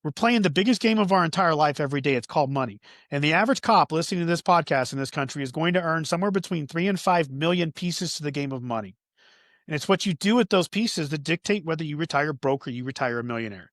We're playing the biggest game of our entire life every day. It's called money. And the average cop listening to this podcast in this country is going to earn somewhere between 3 and 5 million pieces to the game of money. And it's what you do with those pieces that dictate whether you retire broke or you retire a millionaire.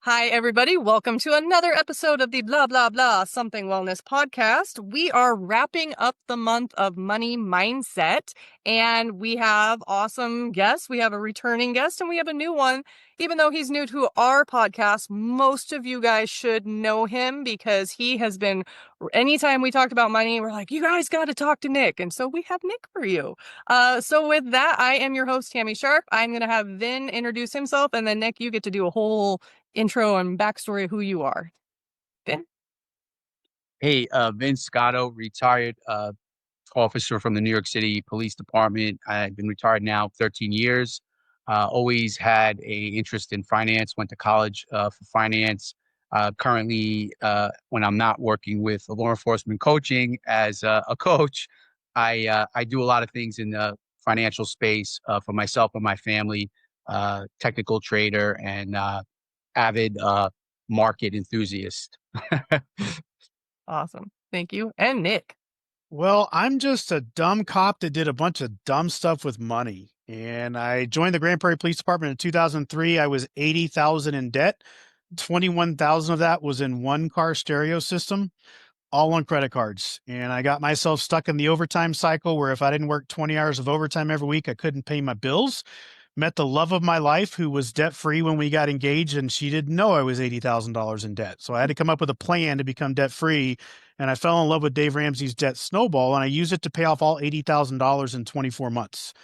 Hi, everybody. Welcome to another episode of the Blah, Blah, Blah Something Wellness podcast. We are wrapping up the month of money mindset, and we have awesome guests. We have a returning guest, and we have a new one. Even though he's new to our podcast, most of you guys should know him because he has been, anytime we talk about money, we're like, you guys got to talk to Nick. And so we have Nick for you. So with that, I am your host, Tami Sharp. I'm going to have Vin introduce himself, and then Nick, you get to do a whole intro and backstory of who you are. Vin? Hey, Vince Scotto, retired officer from the New York City Police Department. I've been retired now 13 years. Always had a interest in finance, went to college for finance. Currently, when I'm not working with law enforcement coaching as a coach, I do a lot of things in the financial space for myself and my family, technical trader and avid market enthusiast. Awesome. Thank you. And Nick. Well, I'm just a dumb cop that did a bunch of dumb stuff with money. And I joined the Grand Prairie Police Department in 2003. I was $80,000 in debt. 21,000 of that was in one car stereo system, all on credit cards. And I got myself stuck in the overtime cycle where if I didn't work 20 hours of overtime every week, I couldn't pay my bills. Met the love of my life who was debt free when we got engaged, and she didn't know I was $80,000 in debt. So I had to come up with a plan to become debt free. And I fell in love with Dave Ramsey's debt snowball, and I used it to pay off all $80,000 in 24 months.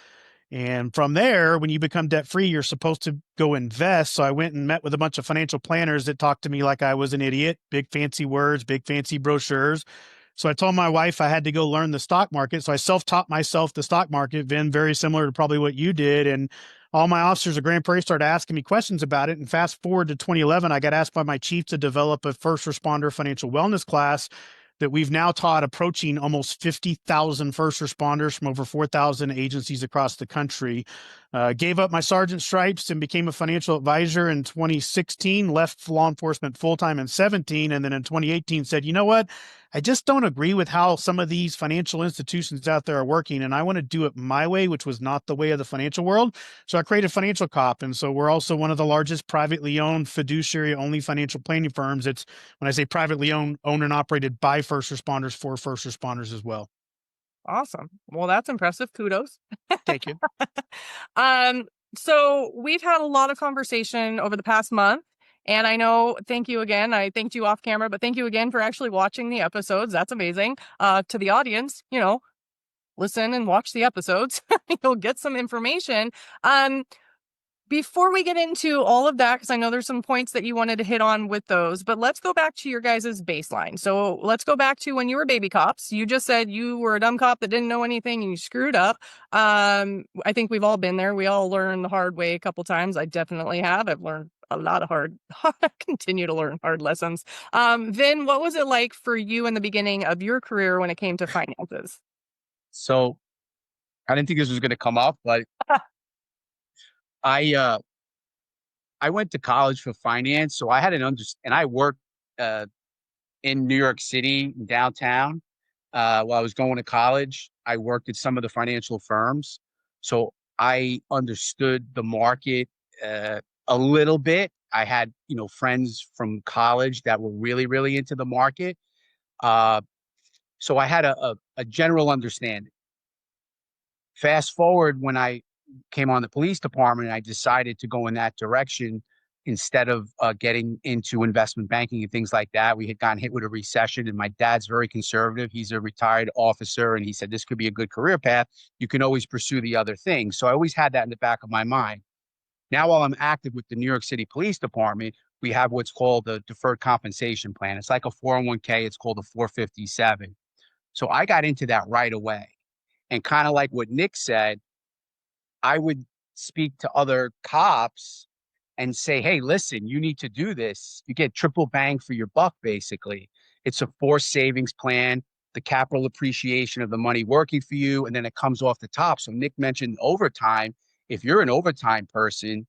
And from there, when you become debt free, you're supposed to go invest. So I went and met with a bunch of financial planners that talked to me like I was an idiot, big fancy words, big fancy brochures. So I told my wife I had to go learn the stock market. So I self-taught myself the stock market, Vin, very similar to probably what you did. And all my officers at Grand Prairie started asking me questions about it. And fast forward to 2011, I got asked by my chief to develop a first responder financial wellness class that we've now taught approaching almost 50,000 first responders from over 4,000 agencies across the country. Gave up my sergeant stripes and became a financial advisor in 2016, left law enforcement full-time in 2017, and then in 2018 said, you know what? I just don't agree with how some of these financial institutions out there are working, and I want to do it my way, which was not the way of the financial world. So I created Financial Cop, and so we're also one of the largest privately owned fiduciary-only financial planning firms. It's, when I say privately owned and operated by first responders for first responders as well. Awesome. Well, that's impressive. Kudos. Thank you. So we've had a lot of conversation over the past month. And I know, thank you again. I thanked you off camera, but thank you again for actually watching the episodes. That's amazing. To the audience, listen and watch the episodes. You'll get some information. Before we get into all of that, because I know there's some points that you wanted to hit on with those, but let's go back to your guys' baseline. So let's go back to when you were baby cops. You just said you were a dumb cop that didn't know anything and you screwed up. I think we've all been there. We all learned the hard way a couple times. I definitely have. I've learned a lot of continue to learn hard lessons. Vin, what was it like for you in the beginning of your career when it came to finances? So I didn't think this was going to come up, but I went to college for finance, so I had and I worked in New York City, downtown. While I was going to college, I worked at some of the financial firms, so I understood the market a little bit. I had, friends from college that were really, really into the market, so I had a general understanding. Fast forward when I came on the police department, I decided to go in that direction. instead of getting into investment banking and things like that. We had gotten hit with a recession, and my dad's very conservative. He's a retired officer, and he said this could be a good career path. You can always pursue the other things. So I always had that in the back of my mind. Now, while I'm active with the New York City Police Department, we have what's called the deferred compensation plan. It's like a 401k. It's called a 457. So I got into that right away. And kind of like what Nick said, I would speak to other cops and say, hey, listen, you need to do this. You get triple bang for your buck, basically. It's a forced savings plan, the capital appreciation of the money working for you, and then it comes off the top. So Nick mentioned overtime. If you're an overtime person,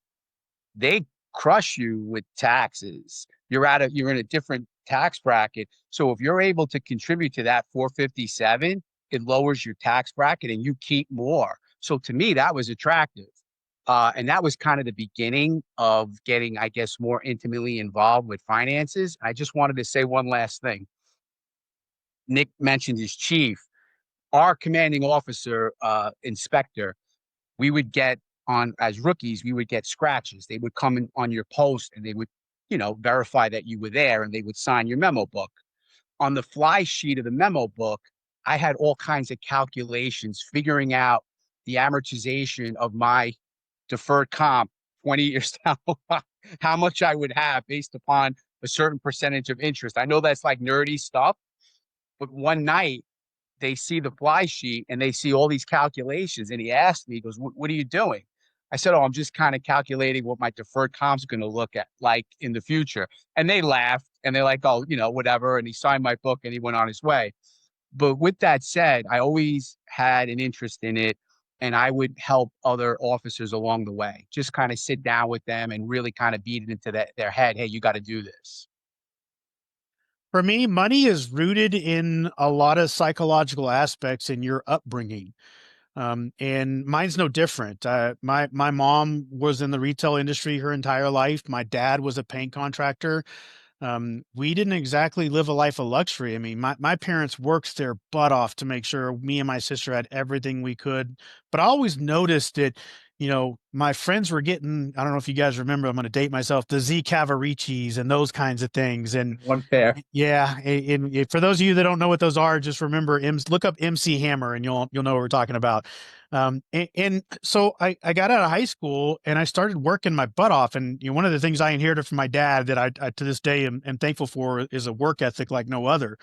they crush you with taxes. You're in a different tax bracket. So if you're able to contribute to that 457, it lowers your tax bracket and you keep more. So to me, that was attractive. And that was kind of the beginning of getting, I guess, more intimately involved with finances. I just wanted to say one last thing. Nick mentioned his chief, our commanding officer, inspector. We would get on as rookies, we would get scratches. They would come in on your post and they would, verify that you were there, and they would sign your memo book. On the fly sheet of the memo book, I had all kinds of calculations figuring out the amortization of my deferred comp 20 years down the line, how much I would have based upon a certain percentage of interest. I know that's like nerdy stuff, but one night they see the fly sheet and they see all these calculations. And he asked me, he goes, what are you doing? I said, oh, I'm just kind of calculating what my deferred comp's going to look at like in the future. And they laughed and they're like, oh, whatever. And he signed my book and he went on his way. But with that said, I always had an interest in it, and I would help other officers along the way. Just kind of sit down with them and really kind of beat it into their head. Hey, you got to do this. For me, money is rooted in a lot of psychological aspects in your upbringing. And mine's no different. My mom was in the retail industry her entire life. My dad was a paint contractor. We didn't exactly live a life of luxury. I mean, my parents worked their butt off to make sure me and my sister had everything we could. But I always noticed that, my friends were getting, I don't know if you guys remember, I'm going to date myself, the Z Cavaricis and those kinds of things. And One pair. yeah, and for those of you that don't know what those are, just remember, look up MC Hammer and you'll know what we're talking about. And so I got out of high school and I started working my butt off. And one of the things I inherited from my dad that I to this day am thankful for is a work ethic like no other.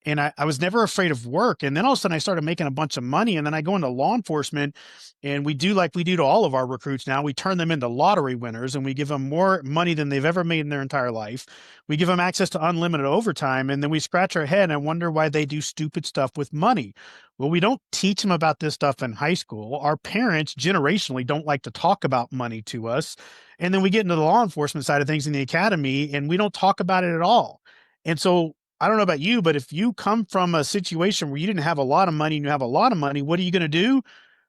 And I was never afraid of work. And then all of a sudden I started making a bunch of money. And then I go into law enforcement, and we do like we do to all of our recruits now. We turn them into lottery winners, and we give them more money than they've ever made in their entire life. We give them access to unlimited overtime. And then we scratch our head and wonder why they do stupid stuff with money. Well, we don't teach them about this stuff in high school. Our parents generationally don't like to talk about money to us. And then we get into the law enforcement side of things in the academy, and we don't talk about it at all. And so I don't know about you, but if you come from a situation where you didn't have a lot of money and you have a lot of money, what are you going to do?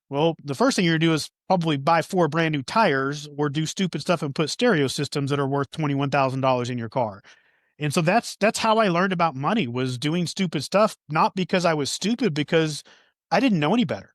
Well, the first thing you're going to do is probably buy 4 brand new tires or do stupid stuff and put stereo systems that are worth $21,000 in your car. And so that's how I learned about money, was doing stupid stuff, not because I was stupid, because I didn't know any better.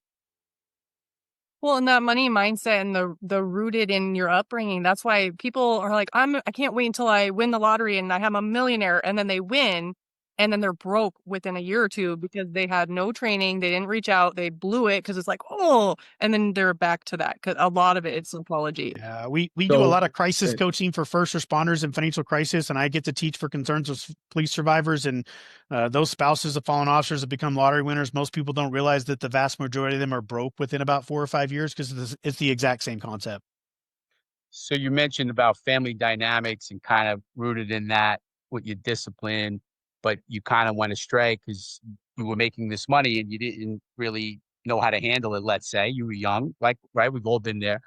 Well, and that money mindset and the rooted in your upbringing, that's why people are like, I can't wait until I win the lottery and I am a millionaire, and then they win and then they're broke within a year or two because they had no training, they didn't reach out, they blew it because it's like, oh, and then they're back to that because a lot of it's psychology. Yeah, we do a So lot of crisis coaching for first responders in financial crisis, and I get to teach for concerns of police survivors and those spouses of fallen officers that become lottery winners. Most people don't realize that the vast majority of them are broke within about 4 or 5 years because it's the exact same concept. So you mentioned about family dynamics and kind of rooted in that with your discipline, but you kind of went astray because you were making this money and you didn't really know how to handle it. Let's say you were young, like, right? We've all been there.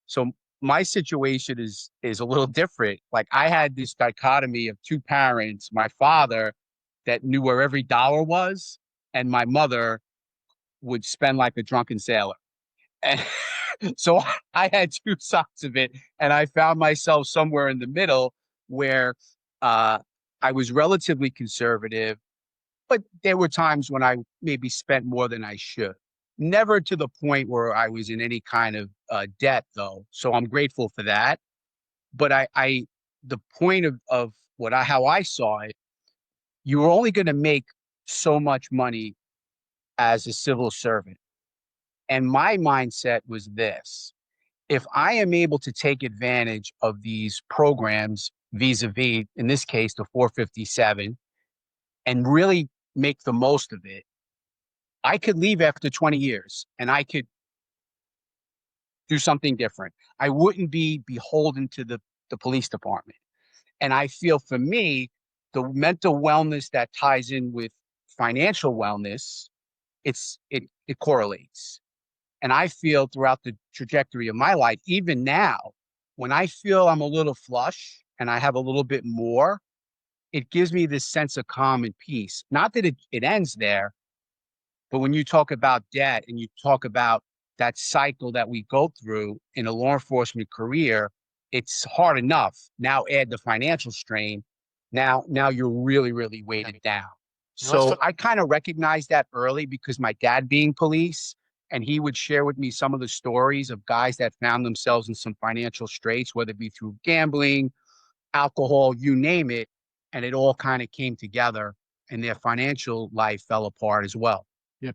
So my situation is a little different. Like, I had this dichotomy of two parents, my father that knew where every dollar was, and my mother would spend like a drunken sailor. And so I had two sides of it, and I found myself somewhere in the middle where uh, I was relatively conservative, but there were times when I maybe spent more than I should. Never to the point where I was in any kind of debt, though. So I'm grateful for that. But the point of how I saw it, you were only going to make so much money as a civil servant. And my mindset was this: if I am able to take advantage of these programs vis-a-vis, in this case, the 457, and really make the most of it, I could leave after 20 years and I could do something different. I wouldn't be beholden to the police department. And I feel for me, the mental wellness that ties in with financial wellness, it correlates. And I feel throughout the trajectory of my life, even now, when I feel I'm a little flush and I have a little bit more, it gives me this sense of calm and peace. Not that it ends there, but when you talk about debt and you talk about that cycle that we go through in a law enforcement career, it's hard enough. Now add the financial strain. Now you're really, really weighted down. So I kind of recognized that early because my dad being police, and he would share with me some of the stories of guys that found themselves in some financial straits, whether it be through gambling, alcohol, you name it. And it all kind of came together and their financial life fell apart as well. Yep.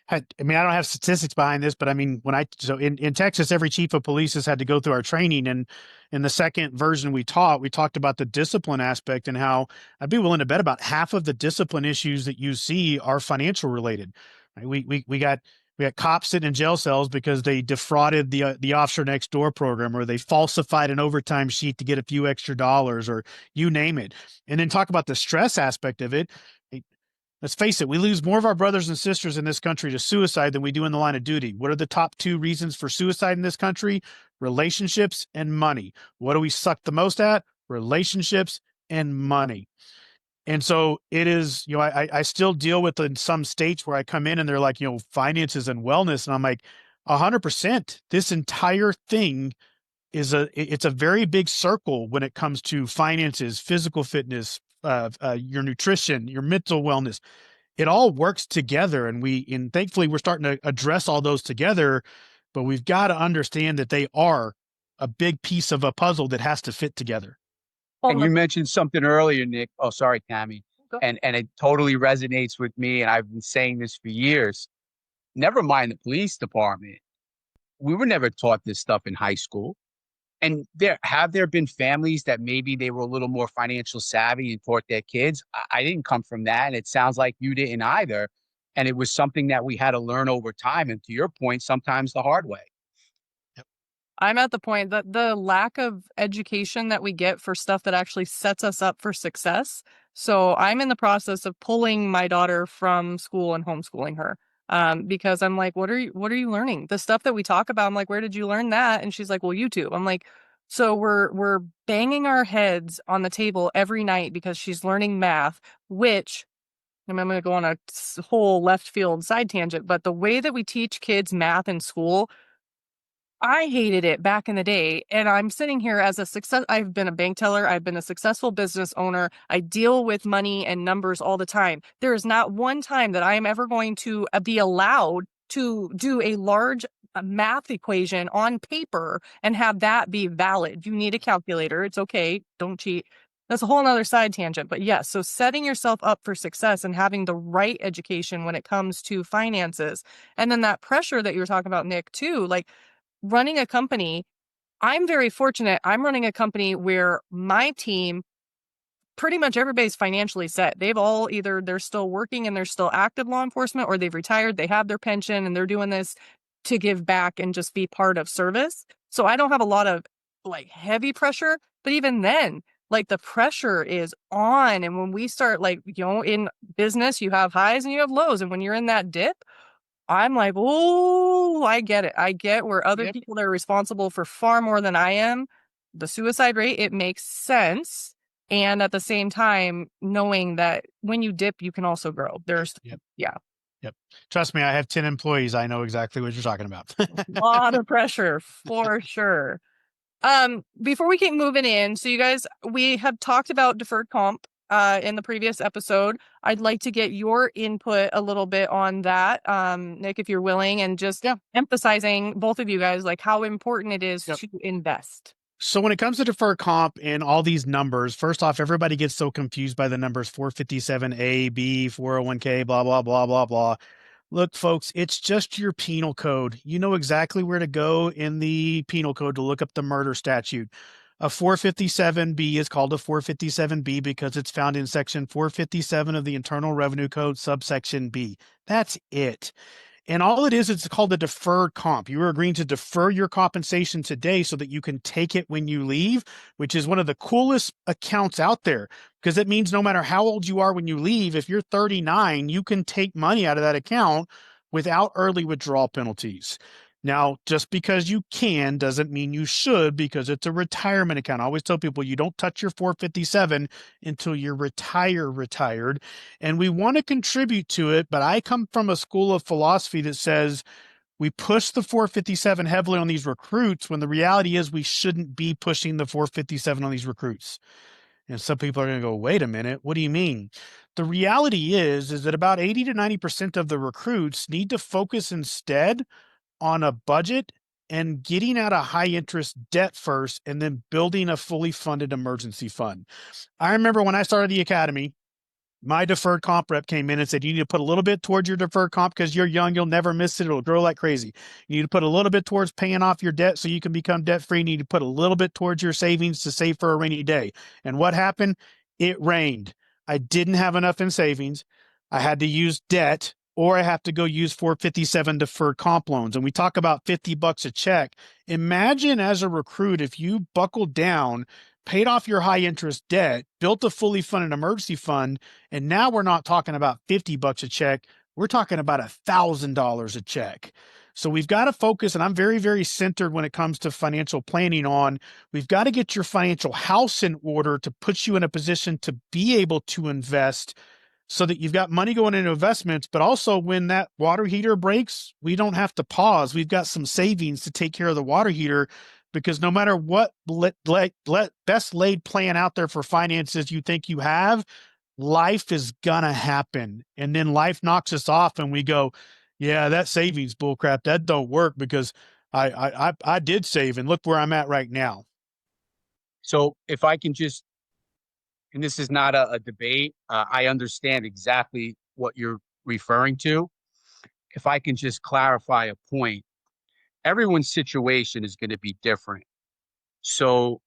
I mean, I don't have statistics behind this, but I mean, so in Texas, every chief of police has had to go through our training. And in the second version we talked about the discipline aspect and how I'd be willing to bet about half of the discipline issues that you see are financial related. Right? We got cops sitting in jail cells because they defrauded the officer next door program, or they falsified an overtime sheet to get a few extra dollars, or you name it. And then talk about the stress aspect of it. Let's face it, we lose more of our brothers and sisters in this country to suicide than we do in the line of duty. What are the top two reasons for suicide in this country? Relationships and money. What do we suck the most at? Relationships and money. And so it is, I still deal with in some states where I come in and they're like, finances and wellness. And I'm like, 100%, this entire thing it's a very big circle when it comes to finances, physical fitness, your nutrition, your mental wellness. It all works together, and thankfully we're starting to address all those together. But we've got to understand that they are a big piece of a puzzle that has to fit together. And you mentioned something earlier, Nick. Oh, sorry, Tami. And it totally resonates with me. And I've been saying this for years. Never mind the police department. We were never taught this stuff in high school. And have there been families that maybe they were a little more financial savvy and taught their kids? I didn't come from that. And it sounds like you didn't either. And it was something that we had to learn over time. And to your point, sometimes the hard way. I'm at the point that the lack of education that we get for stuff that actually sets us up for success. So I'm in the process of pulling my daughter from school and homeschooling her. Because I'm like, what are you learning? The stuff that we talk about, I'm like, where did you learn that? And she's like, well, YouTube. I'm like, so we're banging our heads on the table every night because she's learning math, which I'm going to go on a whole left field side tangent, but the way that we teach kids math in school, I hated it back in the day. And I'm sitting here as a success. I've been a bank teller. I've been a successful business owner. I deal with money and numbers all the time. There is not one time that I am ever going to be allowed to do a large math equation on paper and have that be valid. You need a calculator. It's okay. Don't cheat. That's a whole nother side tangent. But yes, so setting yourself up for success and having the right education when it comes to finances. And then that pressure that you were talking about, Nick, too, like, running a company, I'm very fortunate. I'm running a company where my team, pretty much everybody's financially set. They've all they're still working and they're still active law enforcement, or they've retired, they have their pension, and they're doing this to give back and just be part of service. So I don't have a lot of like heavy pressure, but even then, like the pressure is on. And when we start in business, you have highs and you have lows. And when you're in that dip, I'm like, oh, I get it. I get where other people that are responsible for far more than I am, the suicide rate, it makes sense. And at the same time, knowing that when you dip, you can also grow. Yep. Trust me, I have 10 employees. I know exactly what you're talking about. A lot of pressure for sure. Before we keep moving in, so you guys, we have talked about deferred comp in the previous episode. I'd like to get your input a little bit on that, Nick, if you're willing, and just emphasizing both of you guys, like how important it is to invest. So when it comes to deferred comp and all these numbers, first off, everybody gets so confused by the numbers 457A, B, 401k, blah, blah, blah, blah, blah. Look, folks, it's just your penal code. You know exactly where to go in the penal code to look up the murder statute. A 457B is called a 457B because it's found in section 457 of the Internal Revenue Code, subsection B. That's it. And all it is, it's called a deferred comp. You are agreeing to defer your compensation today so that you can take it when you leave, which is one of the coolest accounts out there because it means no matter how old you are when you leave, if you're 39, you can take money out of that account without early withdrawal penalties. Now, just because you can doesn't mean you should because it's a retirement account. I always tell people you don't touch your 457 until you're retired. And we want to contribute to it, but I come from a school of philosophy that says we push the 457 heavily on these recruits when the reality is we shouldn't be pushing the 457 on these recruits. And some people are going to go, wait a minute, what do you mean? The reality is that about 80 to 90% of the recruits need to focus instead on a budget and getting out of high interest debt first and then building a fully funded emergency fund. I remember when I started the academy, my deferred comp rep came in and said, you need to put a little bit towards your deferred comp because you're young. You'll never miss it. It'll grow like crazy. You need to put a little bit towards paying off your debt so you can become debt free. You need to put a little bit towards your savings to save for a rainy day. And what happened? It rained. I didn't have enough in savings. I had to use debt or I have to go use 457 deferred comp loans. And we talk about $50 a check. Imagine as a recruit, if you buckled down, paid off your high interest debt, built a fully funded emergency fund, and now we're not talking about $50 a check. We're talking about $1,000 a check. So we've got to focus, and I'm very, very centered when it comes to financial planning on, we've got to get your financial house in order to put you in a position to be able to invest so that you've got money going into investments, but also when that water heater breaks, we don't have to pause. We've got some savings to take care of the water heater because no matter what best laid plan out there for finances you think you have, life is gonna happen. And then life knocks us off and we go, yeah, that savings bullcrap, that don't work because I did save and look where I'm at right now. So if I can just, and this is not a debate, I understand exactly what you're referring to. If I can just clarify a point, everyone's situation is going to be different. So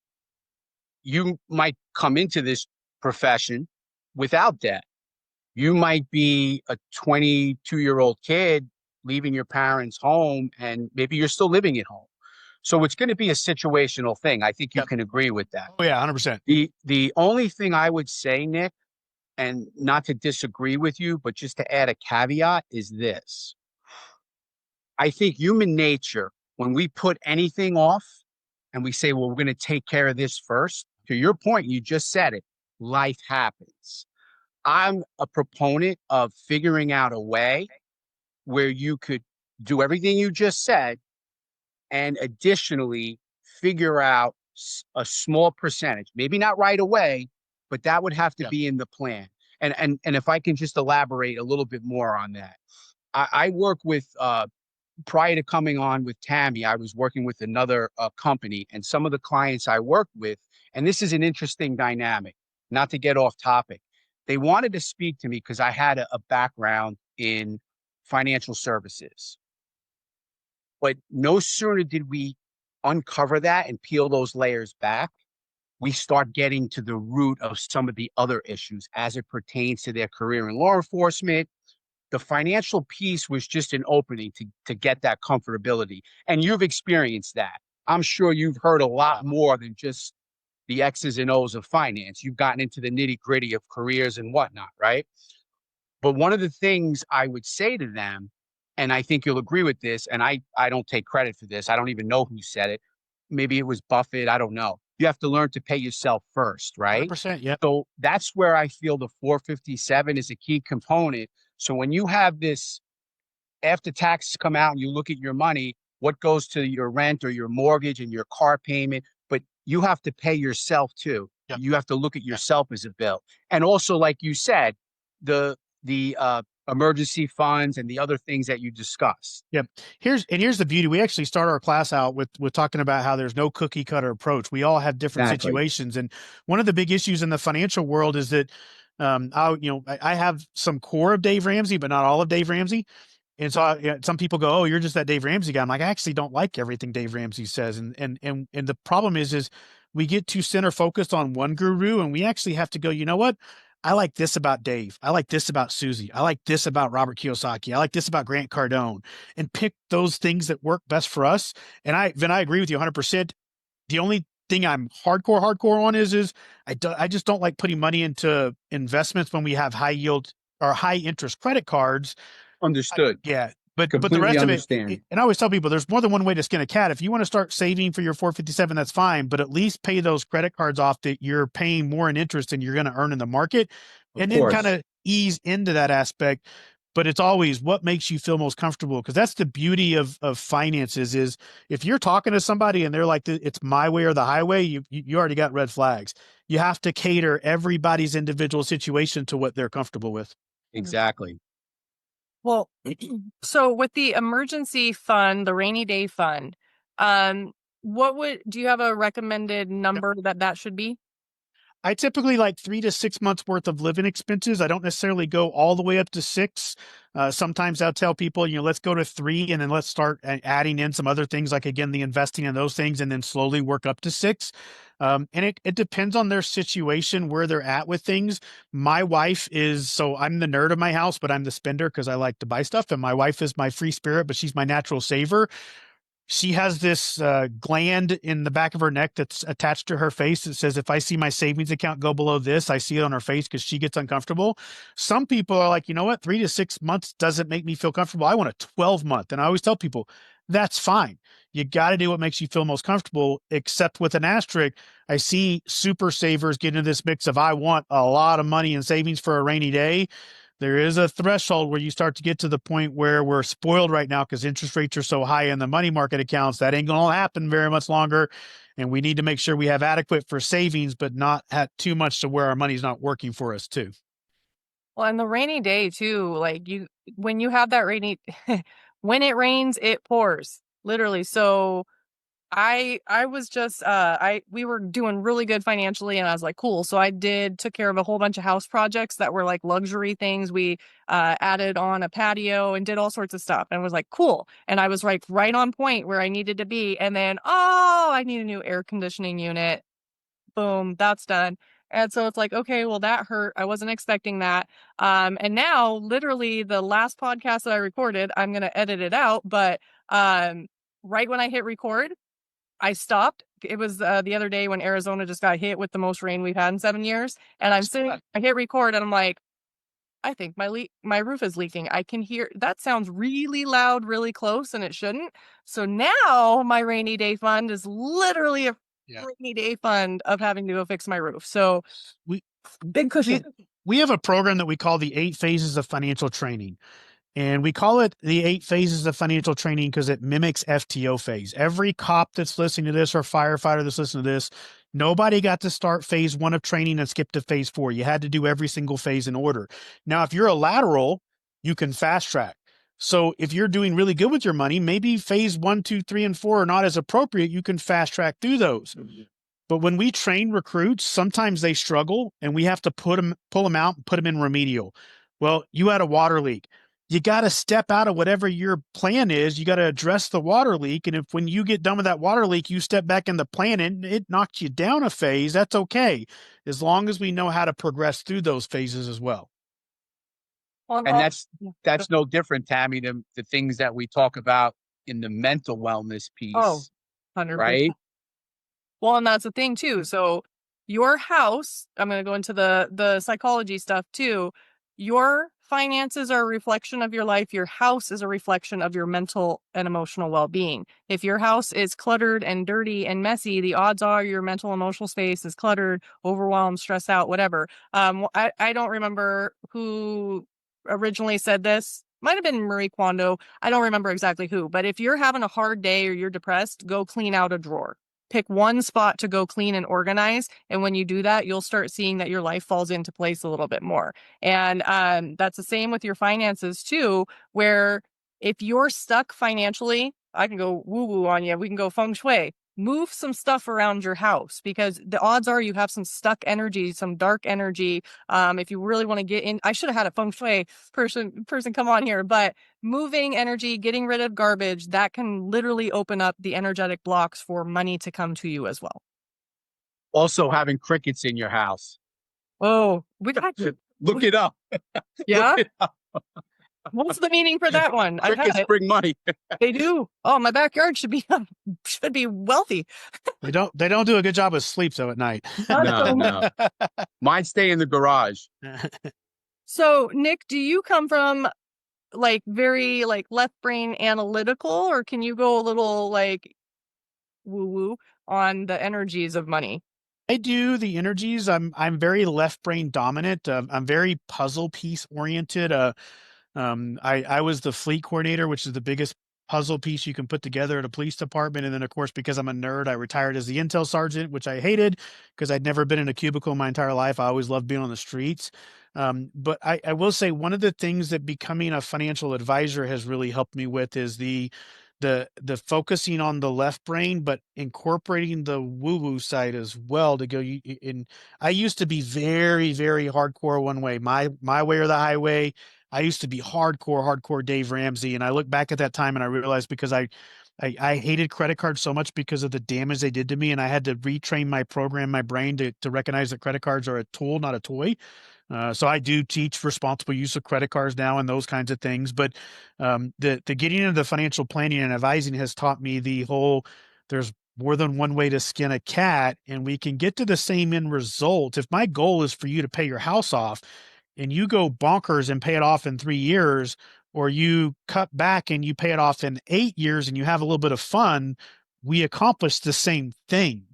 you might come into this profession without debt. You might be a 22-year-old kid leaving your parents' home, and maybe you're still living at home. So it's going to be a situational thing. I think you Yep. can agree with that. Oh yeah, 100%. The only thing I would say, Nick, and not to disagree with you, but just to add a caveat, is this. I think human nature, when we put anything off and we say, well, we're going to take care of this first, to your point, you just said it, life happens. I'm a proponent of figuring out a way where you could do everything you just said and additionally figure out a small percentage, maybe not right away, but that would have to be in the plan. And if I can just elaborate a little bit more on that, I work with prior to coming on with Tami, I was working with another company, and some of the clients I worked with, and this is an interesting dynamic, not to get off topic. They wanted to speak to me because I had a background in financial services. But no sooner did we uncover that and peel those layers back, we start getting to the root of some of the other issues as it pertains to their career in law enforcement. The financial piece was just an opening to get that comfortability. And you've experienced that. I'm sure you've heard a lot more than just the X's and O's of finance. You've gotten into the nitty gritty of careers and whatnot, right? But one of the things I would say to them, and I think you'll agree with this, and I don't take credit for this. I don't even know who said it. Maybe it was Buffett. I don't know. You have to learn to pay yourself first, right? 100%. Yeah. So that's where I feel the 457 is a key component. So when you have this, after taxes come out and you look at your money, what goes to your rent or your mortgage and your car payment, but you have to pay yourself too. Yep. You have to look at yourself as a bill. And also, like you said, the emergency funds, and the other things that you discussed. Yep. Here's the beauty. We actually start our class out with talking about how there's no cookie cutter approach. We all have different Exactly. situations, and one of the big issues in the financial world is that I have some core of Dave Ramsey, but not all of Dave Ramsey. And so some people go, "Oh, you're just that Dave Ramsey guy." I'm like, I actually don't like everything Dave Ramsey says, and the problem is we get too center focused on one guru, and we actually have to go. You know what? I like this about Dave. I like this about Susie. I like this about Robert Kiyosaki. I like this about Grant Cardone, and pick those things that work best for us. And I agree with you 100%. The only thing I'm hardcore on is I just don't like putting money into investments when we have high yield or high interest credit cards. Understood. Yeah. But the Completely rest of understand. and I always tell people there's more than one way to skin a cat. If you want to start saving for your 457, that's fine, but at least pay those credit cards off that you're paying more in interest than you're going to earn in the market, and then kind of ease into that aspect. But it's always what makes you feel most comfortable, because that's the beauty of finances is if you're talking to somebody and they're like, it's my way or the highway, you already got red flags. You have to cater everybody's individual situation to what they're comfortable with. Exactly. Well, so with the emergency fund, the rainy day fund, do you have a recommended number that should be? I typically like 3 to 6 months worth of living expenses. I don't necessarily go all the way up to 6. Sometimes I'll tell people, let's go to 3 and then let's start adding in some other things, like, again, the investing in those things, and then slowly work up to 6. And it depends on their situation, where they're at with things. My wife so I'm the nerd of my house, but I'm the spender because I like to buy stuff. And my wife is my free spirit, but she's my natural saver. She has this gland in the back of her neck that's attached to her face that says, if I see my savings account go below this, I see it on her face because she gets uncomfortable. Some people are like, you know what, 3 to 6 months doesn't make me feel comfortable. I want a 12-month. And I always tell people, that's fine. You got to do what makes you feel most comfortable, except with an asterisk. I see super savers get into this mix of, I want a lot of money in savings for a rainy day. There is a threshold where you start to get to the point where we're spoiled right now because interest rates are so high in the money market accounts. That ain't going to happen very much longer. And we need to make sure we have adequate for savings, but not at too much to where our money's not working for us too. Well, and the rainy day too, when you have that when it rains, it pours, literally. So I was just we were doing really good financially, and I was like, cool. So took care of a whole bunch of house projects that were like luxury things. We added on a patio and did all sorts of stuff, and was like, cool. And I was like right on point where I needed to be. And then, I need a new air conditioning unit. Boom, that's done. And so it's like, okay, well, that hurt. I wasn't expecting that. And now literally the last podcast that I recorded, I'm going to edit it out. But right when I hit record, I stopped. It was the other day when Arizona just got hit with the most rain we've had in 7 years. And I hit record and I'm like, I think my roof is leaking. I can hear that sounds really loud, really close, and it shouldn't. So now my rainy day fund is literally a rainy day fund of having to go fix my roof. So big cushion. We have a program that we call the 8 phases of financial training. And we call it the 8 phases of financial training because it mimics FTO phase. Every cop that's listening to this or firefighter that's listening to this, nobody got to start phase 1 of training and skip to phase 4. You had to do every single phase in order. Now, if you're a lateral, you can fast track. So if you're doing really good with your money, maybe phase 1, 2, 3, and 4 are not as appropriate. You can fast track through those. But when we train recruits, sometimes they struggle and we have to pull them out and put them in remedial. Well, you had a water leak. You got to step out of whatever your plan is. You got to address the water leak. And if when you get done with that water leak, you step back in the plan and it knocked you down a phase, that's okay. As long as we know how to progress through those phases as well. And that's no different, Tami, than the things that we talk about in the mental wellness piece. 100%. Right? Well, and that's the thing too. So your house, I'm going to go into the psychology stuff too. Your finances are a reflection of your life. Your house is a reflection of your mental and emotional well-being. If your house is cluttered and dirty and messy, the odds are your mental emotional space is cluttered, overwhelmed, stressed out, whatever. I don't remember who originally said this. Might have been Marie Kondo. I don't remember exactly who, but if you're having a hard day or you're depressed, go clean out a drawer. pick one spot to go clean and organize. And when you do that, you'll start seeing that your life falls into place a little bit more. And that's the same with your finances too, where if you're stuck financially, I can go woo woo on you. We can go feng shui. Move some stuff around your house, because the odds are you have some stuck energy, some dark energy. If you really want to get in, I should have had a feng shui person come on here, but moving energy, getting rid of garbage, that can literally open up the energetic blocks for money to come to you as well. Also, having crickets in your house. Oh, we got you. Look it up. Yeah. Look it up. What's the meaning for that one? Crickets bring money. They do. Oh, my backyard should be wealthy. They don't do a good job of sleep though at night. No. Mine stay in the garage. So, Nick, do you come from like very like left brain analytical, or can you go a little like woo woo on the energies of money? I do the energies. I'm very left brain dominant. I'm very puzzle piece oriented. I was the fleet coordinator, which is the biggest puzzle piece you can put together at a police department. And then, of course, because I'm a nerd, I retired as the intel sergeant, which I hated because I'd never been in a cubicle my entire life. I always loved being on the streets. But I will say one of the things that becoming a financial advisor has really helped me with is the focusing on the left brain, but incorporating the woo-woo side as well to go. And I used to be very, very hardcore one way, my way or the highway. I used to be hardcore Dave Ramsey. And I look back at that time and I realized because I hated credit cards so much because of the damage they did to me. And I had to retrain my brain to recognize that credit cards are a tool, not a toy. So I do teach responsible use of credit cards now and those kinds of things. But the getting into the financial planning and advising has taught me there's more than one way to skin a cat, and we can get to the same end result. If my goal is for you to pay your house off and you go bonkers and pay it off in 3 years, or you cut back and you pay it off in 8 years and you have a little bit of fun, we accomplish the same thing.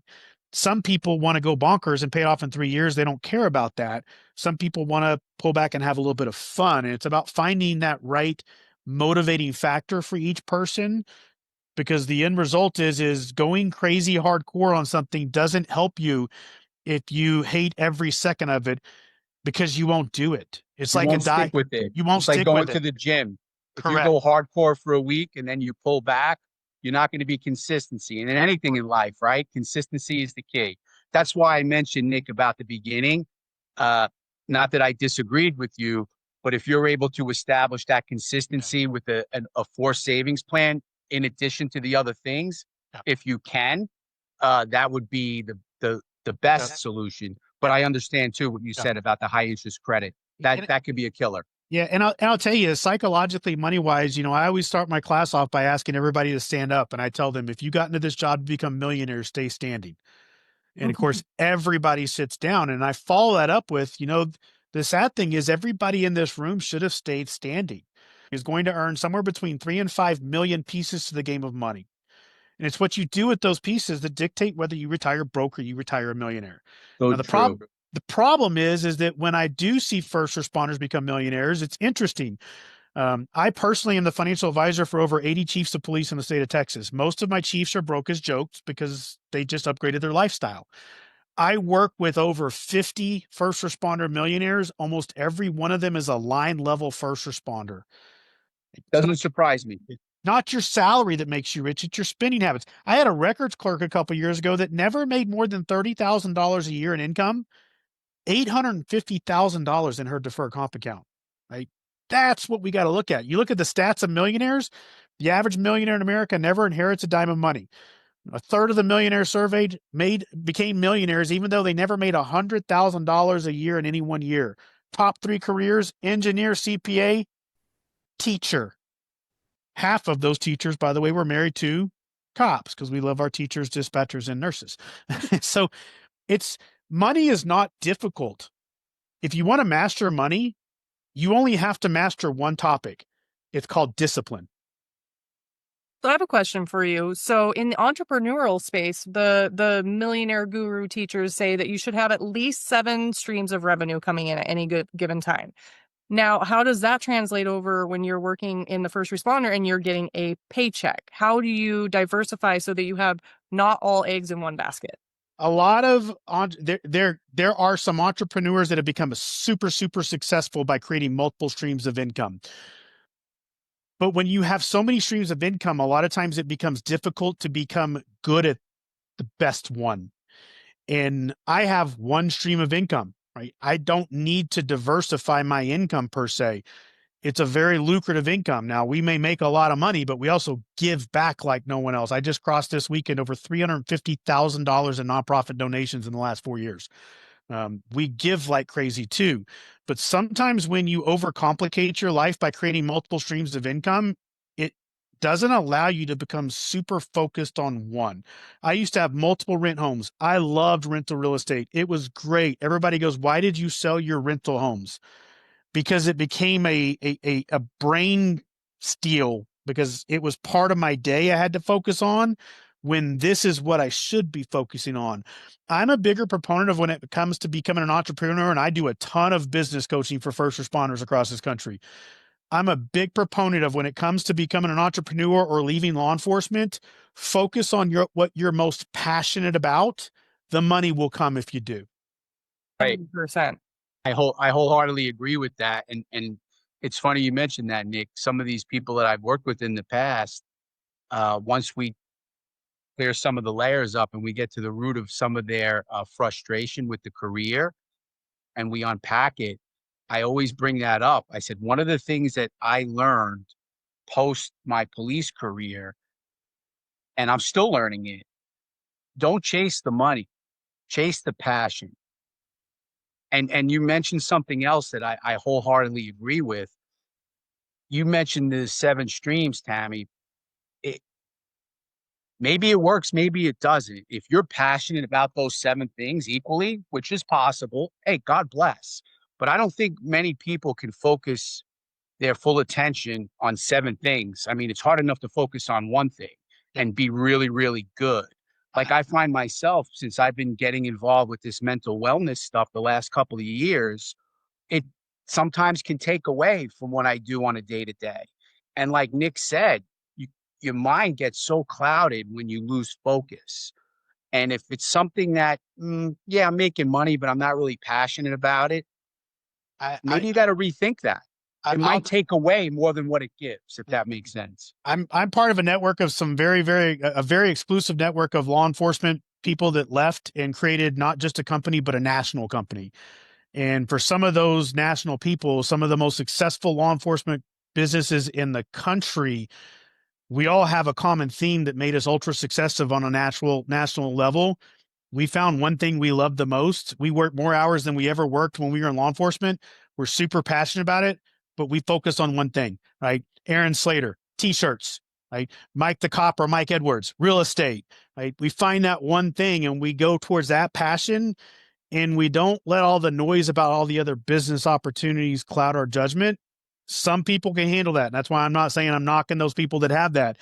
Some people want to go bonkers and pay it off in 3 years. They don't care about that. Some people want to pull back and have a little bit of fun. And it's about finding that right motivating factor for each person, because the end result is going crazy hardcore on something doesn't help you if you hate every second of it, because you won't do it. It's like a diet. Stick with it. You won't It's like stick going with to it. the gym. If Correct. you go hardcore for a week and then you pull back, you're not going to be consistency. And in anything in life, right? Consistency is the key. That's why I mentioned, Nick, about the beginning. Not that I disagreed with you, but if you're able to establish that consistency with a forced savings plan, in addition to the other things, if you can, that would be the best solution. But I understand too what you said about the high interest credit. That could be a killer. Yeah, and I'll tell you, psychologically, money-wise, I always start my class off by asking everybody to stand up, and I tell them, if you got into this job to become millionaires, stay standing. And of course, everybody sits down, and I follow that up with, the sad thing is everybody in this room should have stayed standing. Is going to earn somewhere between 3 and 5 million pieces to the game of money. And it's what you do with those pieces that dictate whether you retire broke or you retire a millionaire. So now, the problem is that when I do see first responders become millionaires, it's interesting. I personally am the financial advisor for over 80 chiefs of police in the state of Texas. Most of my chiefs are broke as jokes because they just upgraded their lifestyle. I work with over 50 first responder millionaires. Almost every one of them is a line level first responder. Doesn't surprise me. Not your salary that makes you rich. It's your spending habits. I had a records clerk a couple years ago that never made more than $30,000 a year in income, $850,000 in her deferred comp account. Right? That's what we got to look at. You look at the stats of millionaires. The average millionaire in America never inherits a dime of money. A third of the millionaires surveyed became millionaires, even though they never made $100,000 a year in any one year. Top 3 careers: engineer, CPA, teacher. Half of those teachers, by the way, were married to cops, because we love our teachers, dispatchers, and nurses. So money is not difficult. If you want to master money, you only have to master one topic. It's called discipline. So I have a question for you. So in the entrepreneurial space, the millionaire guru teachers say that you should have at least 7 streams of revenue coming in at any given time. Now, how does that translate over when you're working in the first responder and you're getting a paycheck? How do you diversify so that you have not all eggs in one basket? A lot of there are some entrepreneurs that have become super successful by creating multiple streams of income. But when you have so many streams of income, a lot of times it becomes difficult to become good at the best one. And I have one stream of income, right? I don't need to diversify my income per se. It's a very lucrative income. Now, we may make a lot of money, but we also give back like no one else. I just crossed this weekend over $350,000 in nonprofit donations in the last 4 years. We give like crazy too. But sometimes when you overcomplicate your life by creating multiple streams of income, it doesn't allow you to become super focused on one. I used to have multiple rent homes. I loved rental real estate. It was great. Everybody goes, "Why did you sell your rental homes?" Because it became a brain steal, because it was part of my day I had to focus on, when this is what I should be focusing on. I'm a bigger proponent of when it comes to becoming an entrepreneur, and I do a ton of business coaching for first responders across this country. I'm a big proponent of when it comes to becoming an entrepreneur or leaving law enforcement, focus on what you're most passionate about. The money will come if you do. Right. 100%. I wholeheartedly agree with that. And it's funny you mentioned that, Nick. Some of these people that I've worked with in the past, once we clear some of the layers up and we get to the root of some of their frustration with the career and we unpack it, I always bring that up. I said, one of the things that I learned post my police career, and I'm still learning it, don't chase the money, chase the passion. And you mentioned something else that I wholeheartedly agree with. You mentioned the 7 streams, Tami. It, maybe it works, maybe it doesn't. If you're passionate about those 7 things equally, which is possible, hey, God bless. But I don't think many people can focus their full attention on 7 things. I mean, it's hard enough to focus on one thing and be really, really good. Like I find myself, since I've been getting involved with this mental wellness stuff the last couple of years, it sometimes can take away from what I do on a day to day. And like Nick said, your mind gets so clouded when you lose focus. And if it's something that, yeah, I'm making money, but I'm not really passionate about it, maybe you got to rethink that. It might take away more than what it gives, if that makes sense. I'm part of a network of some a very exclusive network of law enforcement people that left and created not just a company, but a national company. And for some of those national people, some of the most successful law enforcement businesses in the country, we all have a common theme that made us ultra successful on a national level. We found one thing we loved the most. We worked more hours than we ever worked when we were in law enforcement. We're super passionate about it, but we focus on one thing, right? Aaron Slater, t-shirts, right? Mike the Cop or Mike Edwards, real estate, right? We find that one thing and we go towards that passion, and we don't let all the noise about all the other business opportunities cloud our judgment. Some people can handle that. And that's why I'm not saying I'm knocking those people that have that.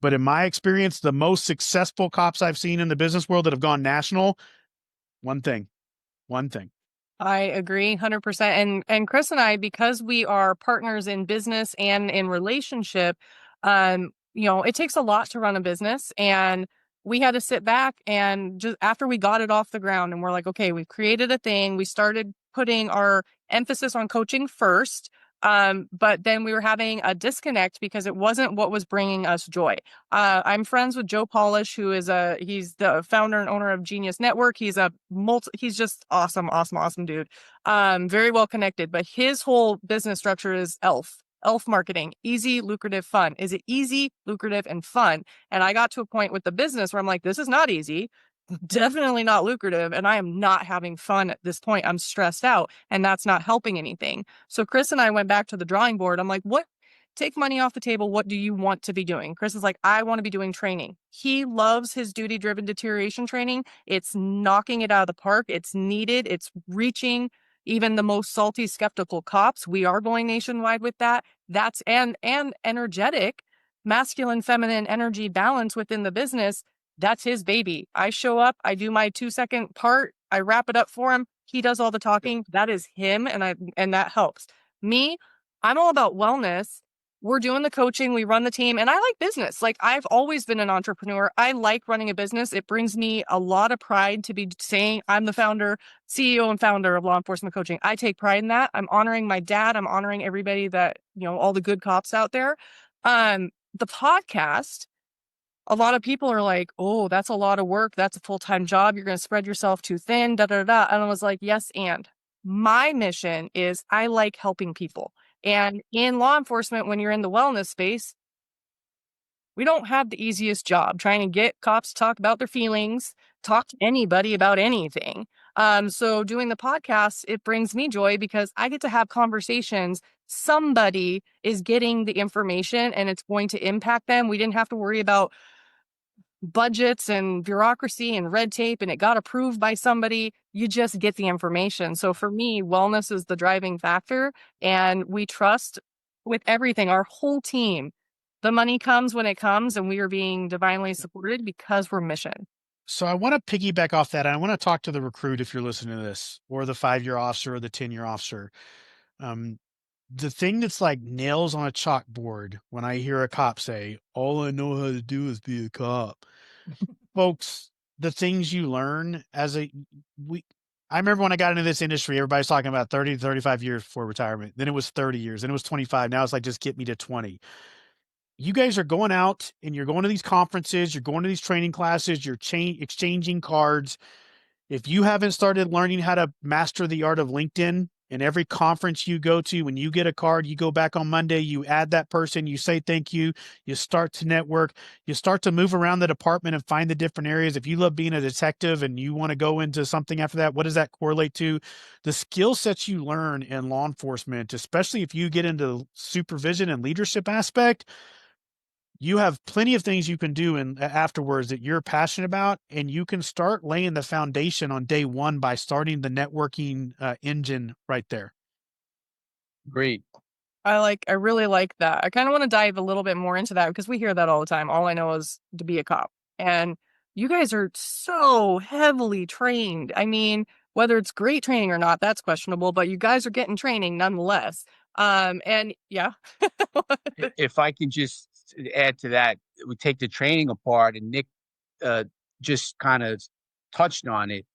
But in my experience, the most successful cops I've seen in the business world that have gone national, one thing. I agree 100%. And Chris and I, because we are partners in business and in relationship, it takes a lot to run a business, and we had to sit back and just after we got it off the ground and we're like, okay, we've created a thing. We started putting our emphasis on coaching first. But then we were having a disconnect because it wasn't what was bringing us joy. I'm friends with Joe Polish, who is he's the founder and owner of Genius Network. He's he's just awesome dude. Very well connected, but his whole business structure is elf marketing, easy, lucrative, fun. Is it easy, lucrative, and fun? And I got to a point with the business where I'm like, this is not easy, definitely not lucrative, and I am not having fun at this point. I'm stressed out, and that's not helping anything. So Chris and I went back to the drawing board. I'm like, take money off the table. What do you want to be doing? Chris is like, I want to be doing training. He loves his duty-driven deterioration training. It's knocking it out of the park. It's needed. It's reaching even the most salty, skeptical cops. We are going nationwide with that. That's and energetic, masculine, feminine energy balance within the business. That's his baby. I show up, I do my 2-second part, I wrap it up for him. He does all the talking. That is him, and that helps. Me, I'm all about wellness. We're doing the coaching, we run the team, and I like business. Like, I've always been an entrepreneur. I like running a business. It brings me a lot of pride to be saying I'm the founder, CEO and founder of law enforcement coaching. I take pride in that. I'm honoring my dad. I'm honoring everybody that, all the good cops out there. The podcast, a lot of people are like, oh, that's a lot of work. That's a full-time job. You're going to spread yourself too thin, da, da, da. And I was like, yes, and my mission is I like helping people. And in law enforcement, when you're in the wellness space, we don't have the easiest job trying to get cops to talk about their feelings, talk to anybody about anything. So doing the podcast, it brings me joy because I get to have conversations. Somebody is getting the information and it's going to impact them. We didn't have to worry about budgets and bureaucracy and red tape and it got approved by somebody. You just get the information. So for me, wellness is the driving factor, and we trust with everything, our whole team. The money comes when it comes, and we are being divinely supported because we're mission. So I want to piggyback off that. I want to talk to the recruit if you're listening to this, or the 5-year officer or the 10-year officer. The thing that's like nails on a chalkboard when I hear a cop say, all I know how to do is be a cop. Folks, the things you learn I remember when I got into this industry, everybody's talking about 30 to 35 years before retirement. Then it was 30 years, then it was 25. Now it's like, just get me to 20. You guys are going out and you're going to these conferences, you're going to these training classes, you're exchanging cards. If you haven't started learning how to master the art of LinkedIn, in every conference you go to, when you get a card, you go back on Monday, you add that person, you say thank you, you start to network, you start to move around the department and find the different areas. If you love being a detective and you want to go into something after that, what does that correlate to? The skill sets you learn in law enforcement, especially if you get into supervision and leadership aspect, you have plenty of things you can do afterwards that you're passionate about, and you can start laying the foundation on day one by starting the networking engine right there. Great. I really like that. I kind of want to dive a little bit more into that because we hear that all the time. All I know is to be a cop. And you guys are so heavily trained. I mean, whether it's great training or not, that's questionable, but you guys are getting training nonetheless. And yeah. If I can just add to that, we take the training apart, and Nick uh, just kind of touched on it.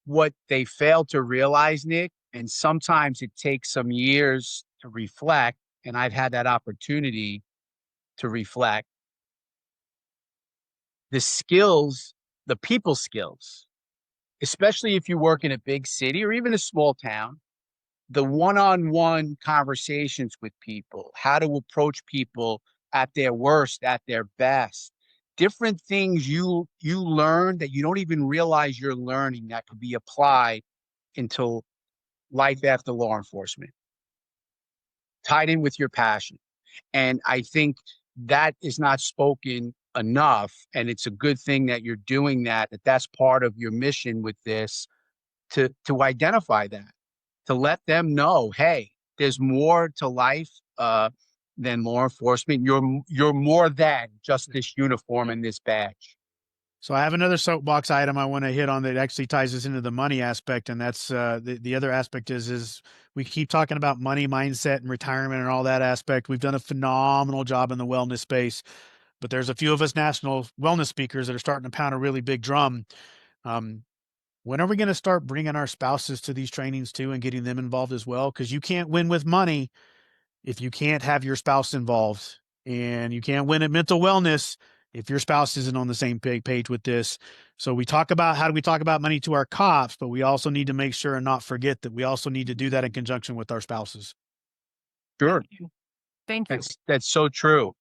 What they fail to realize, Nick, and sometimes it takes some years to reflect, and I've had that opportunity to reflect, the skills, the people skills, especially if you work in a big city or even a small town, the one-on-one conversations with people, how to approach people at their worst, at their best, different things you learn that you don't even realize you're learning that could be applied into life after law enforcement, tied in with your passion. And I think that is not spoken enough. And it's a good thing that you're doing that that's part of your mission with this, to identify that, to let them know, hey, there's more to life than law enforcement. You're more than just this uniform and this badge. So I have another soapbox item I want to hit on that actually ties us into the money aspect, and that's the other aspect is we keep talking about money mindset and retirement and all that aspect. We've done a phenomenal job in the wellness space, but there's a few of us national wellness speakers that are starting to pound a really big drum. When are we going to start bringing our spouses to these trainings too and getting them involved as well? Because you can't win with money if you can't have your spouse involved, and you can't win at mental wellness if your spouse isn't on the same page with this. So we talk about, how do we talk about money to our cops, but we also need to make sure and not forget that we also need to do that in conjunction with our spouses. Sure. Thank you. That's so true.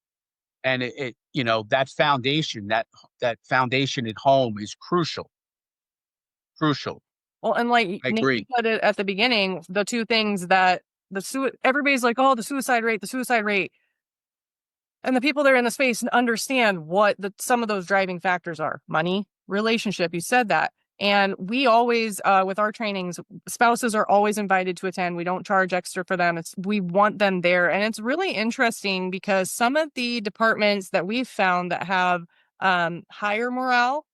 And that foundation, that foundation at home is crucial. Crucial. Well, and like I Nick agree. said it at the beginning, the two things that everybody's like, oh, the suicide rate. And the people that are in the space understand what some of those driving factors are. Money, relationship. You said that. And we always, with our trainings, spouses are always invited to attend. We don't charge extra for them. We want them there. And it's really interesting because some of the departments that we've found that have higher morale,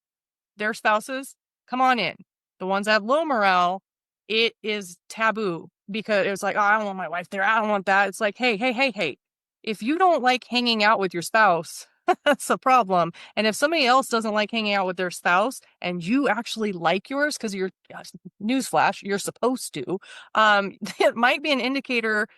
their spouses, come on in. The ones that have low morale, it is taboo. because it was like, oh, I don't want my wife there. I don't want that. It's like, hey. If you don't like hanging out with your spouse, that's a problem. And if somebody else doesn't like hanging out with their spouse and you actually like yours, because you're, newsflash, you're supposed to, it might be an indicator.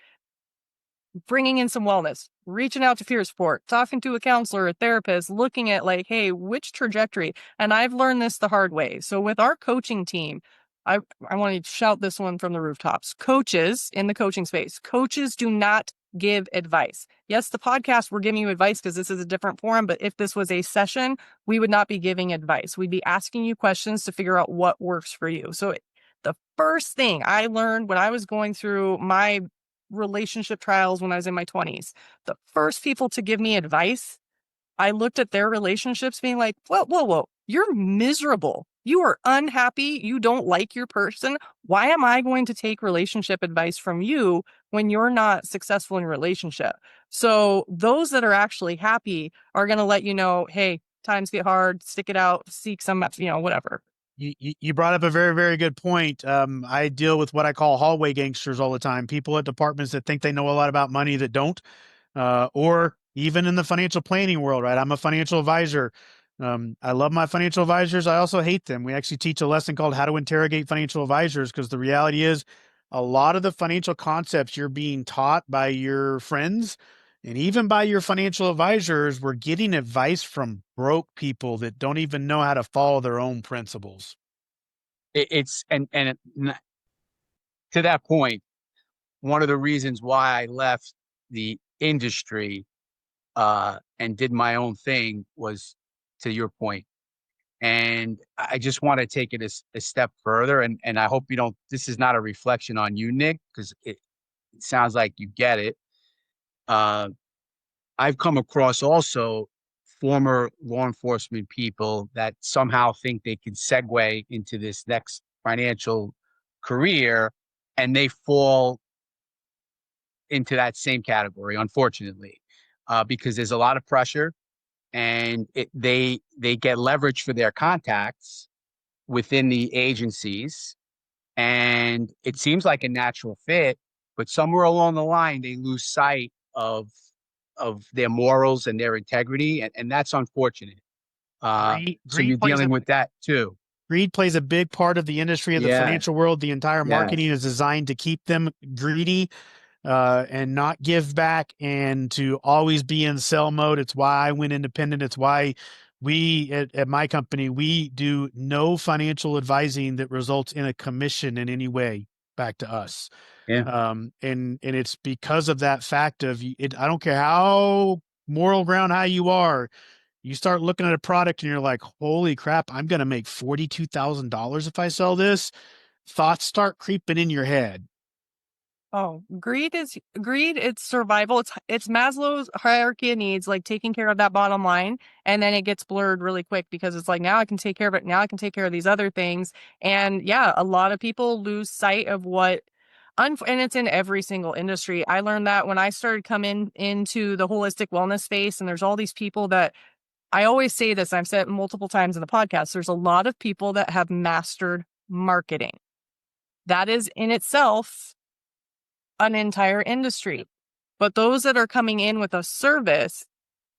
Bringing in some wellness, reaching out to peer support, talking to a counselor, a therapist, looking at like, hey, which trajectory? And I've learned this the hard way. So with our coaching team, I want to shout this one from the rooftops. Coaches in the coaching space, coaches do not give advice. Yes, the podcast, we're giving you advice because this is a different forum, but if this was a session, we would not be giving advice. We'd be asking you questions to figure out what works for you. So the first thing I learned when I was going through my relationship trials when I was in my 20s, the first people to give me advice, I looked at their relationships being like, whoa, you're miserable. You are unhappy. You don't like your person. Why am I going to take relationship advice from you when you're not successful in a relationship? So those that are actually happy are going to let you know, hey, times get hard, stick it out, seek some, whatever. You brought up a very, very good point. I deal with what I call hallway gangsters all the time. People at departments that think they know a lot about money that don't, or even in the financial planning world, right? I'm a financial advisor. I love my financial advisors. I also hate them. We actually teach a lesson called How to Interrogate Financial Advisors, because the reality is a lot of the financial concepts you're being taught by your friends and even by your financial advisors, we're getting advice from broke people that don't even know how to follow their own principles. It's to that point, one of the reasons why I left the industry and did my own thing was to your point. And I just want to take it a step further. And I hope you don't, this is not a reflection on you, Nick, because it sounds like you get it. I've come across also former law enforcement people that somehow think they can segue into this next financial career, and they fall into that same category, unfortunately, because there's a lot of pressure, and they get leverage for their contacts within the agencies, and it seems like a natural fit, but somewhere along the line they lose sight of their morals and their integrity, and that's unfortunate. So you're dealing with that too. Greed plays a big part of the industry of the financial world. The entire marketing is designed to keep them greedy and not give back and to always be in sell mode. It's why I went independent. It's why we at my company, we do no financial advising that results in a commission in any way back to us. Yeah. And it's because of that fact of it. I don't care how moral ground high you are. You start looking at a product and you're like, holy crap, I'm going to make $42,000 if I sell this. Thoughts start creeping in your head. Oh, greed. It's survival. It's Maslow's hierarchy of needs, like taking care of that bottom line. And then it gets blurred really quick because it's like, now I can take care of it. Now I can take care of these other things. And yeah, a lot of people lose sight of what, and it's in every single industry. I learned that when I started coming into the holistic wellness space, and there's all these people that, I always say this, I've said it multiple times in the podcast, there's a lot of people that have mastered marketing. That is in itself an entire industry. But those that are coming in with a service,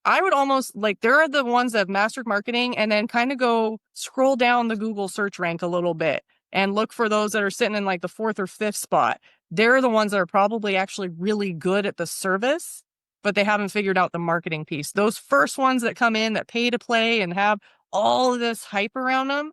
I would almost like, there are the ones that have mastered marketing and then kind of go scroll down the Google search rank a little bit and look for those that are sitting in like the 4th or 5th spot. They're the ones that are probably actually really good at the service, but they haven't figured out the marketing piece. Those first ones that come in that pay to play and have all of this hype around them,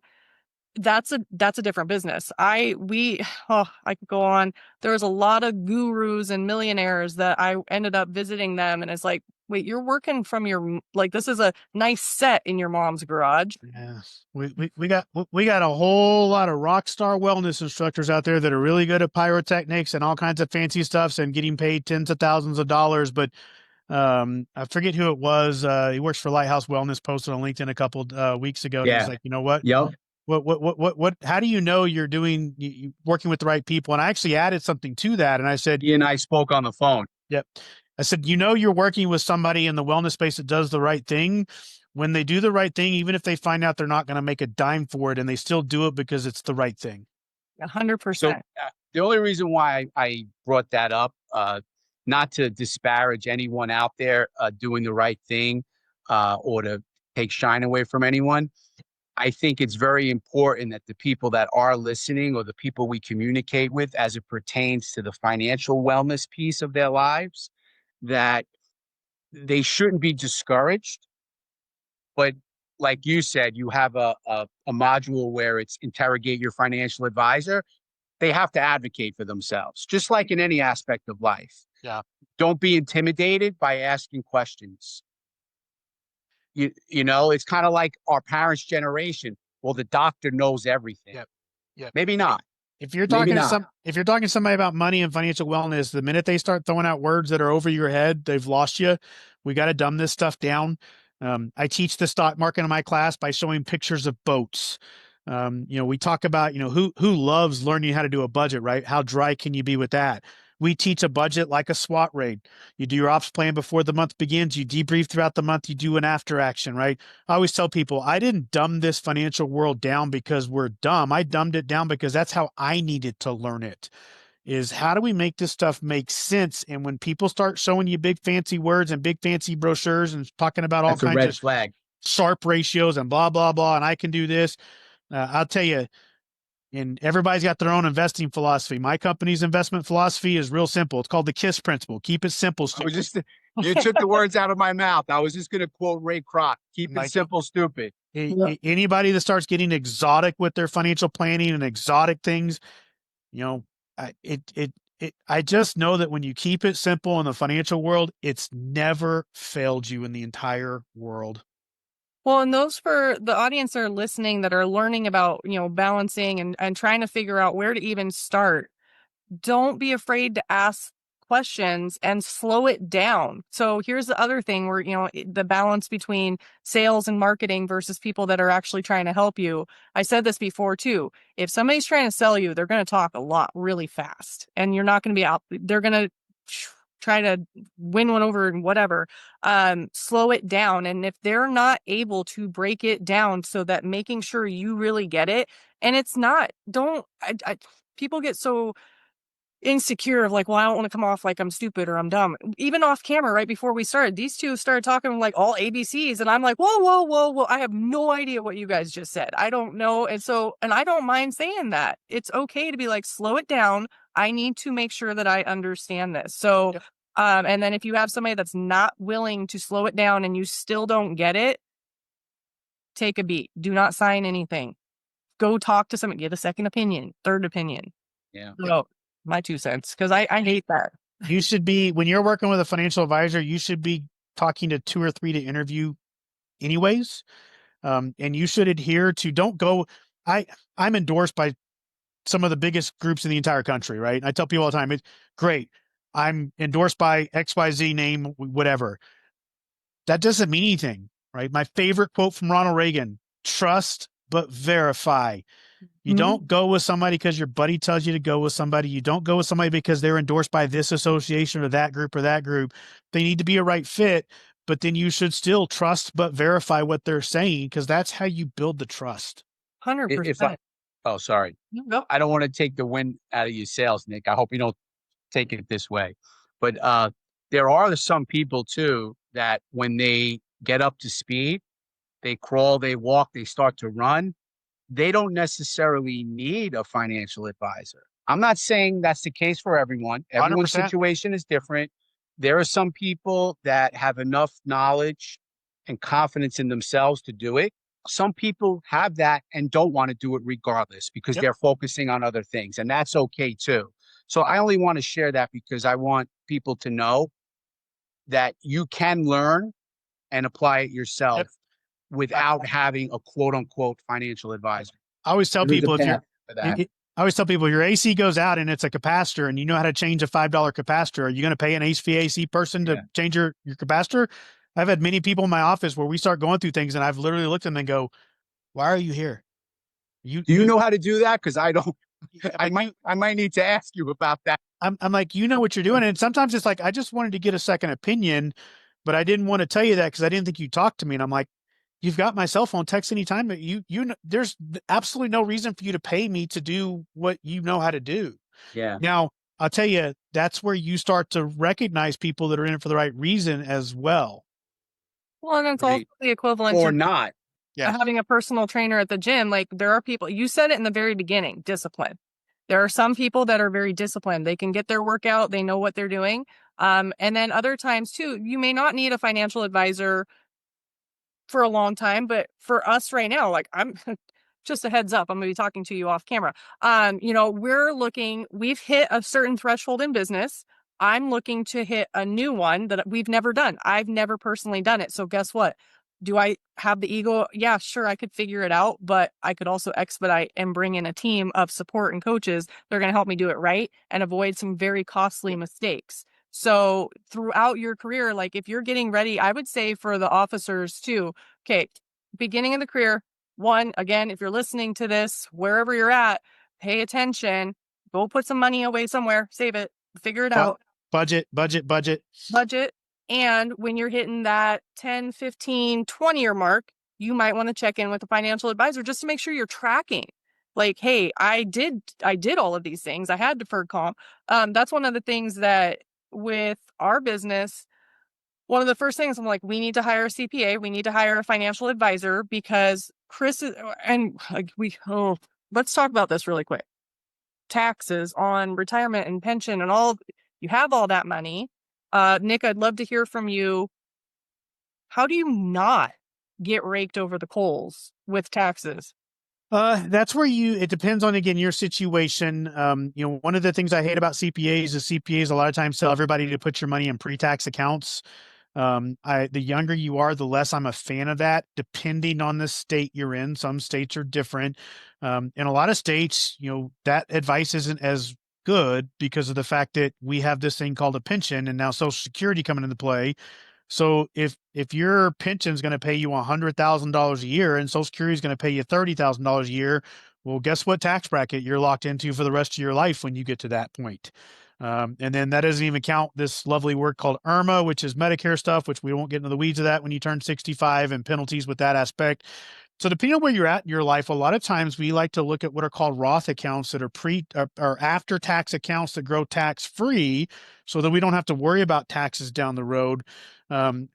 that's a different business. I could go on. There was a lot of gurus and millionaires that I ended up visiting them, and it's like, wait, you're working from your, like, this is a nice set in your mom's garage. Yeah, we got a whole lot of rock star wellness instructors out there that are really good at pyrotechnics and all kinds of fancy stuffs and getting paid tens of thousands of dollars. But I forget who it was. He works for Lighthouse Wellness. Posted on LinkedIn a couple weeks ago. And he's like, you know what? Yep. What, how do you know you're doing, you working with the right people? And I actually added something to that. And I said, He and I spoke on the phone. Yep. I said, you're working with somebody in the wellness space that does the right thing. When they do the right thing, even if they find out they're not going to make a dime for it, and they still do it because it's the right thing. 100%. So The only reason why I brought that up, not to disparage anyone out there doing the right thing or to take shine away from anyone. I think it's very important that the people that are listening or the people we communicate with as it pertains to the financial wellness piece of their lives, that they shouldn't be discouraged. But like you said, you have a module where it's interrogate your financial advisor. They have to advocate for themselves, just like in any aspect of life. Yeah. Don't be intimidated by asking questions. You know, it's kind of like our parents' generation. Well, the doctor knows everything. Yep. Yep. Maybe not. If you're Maybe talking to not. if you're talking to somebody about money and financial wellness, the minute they start throwing out words that are over your head, they've lost you. We got to dumb this stuff down. I teach the stock market in my class by showing pictures of boats. We talk about, who loves learning how to do a budget, right? How dry can you be with that? We teach a budget like a SWAT raid. You do your ops plan before the month begins. You debrief throughout the month. You do an after action, right? I always tell people, I didn't dumb this financial world down because we're dumb. I dumbed it down because that's how I needed to learn it. Is how do we make this stuff make sense? And when people start showing you big fancy words and big fancy brochures and talking about all That's a kinds red of flag. Sharp ratios and blah, blah, blah, and I can do this, I'll tell you, and everybody's got their own investing philosophy. My company's investment philosophy is real simple. It's called the KISS principle. Keep it simple. I was just you took the words out of my mouth. I was just going to quote Ray Kroc. Keep it simple, stupid. Anybody that starts getting exotic with their financial planning and exotic things, I just know that when you keep it simple in the financial world, it's never failed you in the entire world. Well, and those for the audience that are listening that are learning about, balancing and trying to figure out where to even start. Don't be afraid to ask questions and slow it down. So here's the other thing where, the balance between sales and marketing versus people that are actually trying to help you. I said this before too. If somebody's trying to sell you, they're going to talk a lot really fast and you're not going to be out. They're going to try to win one over and whatever. Slow it down. And if they're not able to break it down so that making sure you really get it, and it's not, people get so insecure of like, well, I don't want to come off like I'm stupid or I'm dumb. Even off camera, right before we started, these two started talking like all ABCs. And I'm like, whoa, whoa, whoa, whoa. I have no idea what you guys just said. I don't know. And I don't mind saying that. It's okay to be like, slow it down. I need to make sure that I understand this. So, Yep. And then if you have somebody that's not willing to slow it down and you still don't get it, take a beat. Do not sign anything. Go talk to someone, get a second opinion, third opinion. Yeah. So, my 2 cents, because I hate that. You should be, when you're working with a financial advisor, you should be talking to 2 or 3 to interview anyways. And you should adhere to, don't go, I'm endorsed by some of the biggest groups in the entire country, right? I tell people all the time, it's great. I'm endorsed by XYZ name, whatever. That doesn't mean anything, right? My favorite quote from Ronald Reagan, trust but verify. You don't go with somebody because your buddy tells you to go with somebody. You don't go with somebody because they're endorsed by this association or that group or that group. They need to be a right fit, but then you should still trust but verify what they're saying because that's how you build the trust. 100%. Oh, sorry. No. I don't want to take the wind out of your sails, Nick. I hope you don't take it this way. But there are some people too that when they get up to speed, they crawl, they walk, they start to run. They don't necessarily need a financial advisor. I'm not saying that's the case for everyone. Everyone's 100%. situation is different. There are some people that have enough knowledge and confidence in themselves to do it. Some people have that and don't want to do it regardless because Yep. they're focusing on other things, and that's okay too. So I only want to share that because I want people to know that you can learn and apply it yourself. Yep. Without having a quote unquote financial advisor. I always tell There's a people if path for that. I always tell people if your AC goes out and it's a capacitor and you know how to change a $5 capacitor, are you going to pay an HVAC person to change your capacitor? I've had many people in my office where we start going through things and I've literally looked at them and go, why are you here? Do you know how to do that? Because I don't. I might need to ask you about that. I'm like, you know what you're doing. And sometimes it's like, I just wanted to get a second opinion, but I didn't want to tell you that because I didn't think you talked to me. And I'm like, you've got my cell phone, text anytime. There's absolutely no reason for you to pay me to do what you know how to do. Yeah. Now, I'll tell you, that's where you start to recognize people that are in it for the right reason as well. Well, and it's also Right. the equivalent Or to not. Yeah. having a personal trainer at the gym. Like, there are people, you said it in the very beginning, discipline. There are some people that are very disciplined. They can get their workout, they know what they're doing. And then other times too, you may not need a financial advisor for a long time, but for us right now, like, I'm just a heads up, I'm going to be talking to you off camera. We've hit a certain threshold in business. I'm looking to hit a new one that we've never done. I've never personally done it. So guess what? Do I have the ego? Yeah, sure, I could figure it out, but I could also expedite and bring in a team of support and coaches. They're going to help me do it right and avoid some very costly mistakes. So throughout your career, like, if you're getting ready, I would say for the officers too, okay, beginning of the career, one, again, if you're listening to this, wherever you're at, pay attention, go put some money away somewhere, save it, figure it But out, budget. budget. And when you're hitting that 10, 15, 20-year mark, you might want to check in with a financial advisor just to make sure you're tracking. Like, hey, I did all of these things. I had deferred comp. That's one of the things that with our business, one of the first things I'm like, we need to hire a CPA. We need to hire a financial advisor because Chris is, and like let's talk about this really quick. Taxes on retirement and pension and all, you have all that money. Nick, I'd love to hear from you. How do you not get raked over the coals with taxes? That's where it depends on, again, your situation. One of the things I hate about CPAs is CPAs a lot of times tell everybody to put your money in pre-tax accounts. The younger you are, the less I'm a fan of that, depending on the state you're in. Some states are different. In a lot of states, that advice isn't as good because of the fact that we have this thing called a pension and now Social Security coming into play. So if your pension is going to pay you $100,000 a year and Social Security is going to pay you $30,000 a year, well, guess what tax bracket you're locked into for the rest of your life when you get to that point. And then that doesn't even count this lovely word called IRMA, which is Medicare stuff, which we won't get into the weeds of that when you turn 65 and penalties with that aspect. So depending on where you're at in your life, a lot of times we like to look at what are called Roth accounts that are or after tax accounts that grow tax free so that we don't have to worry about taxes down the road. The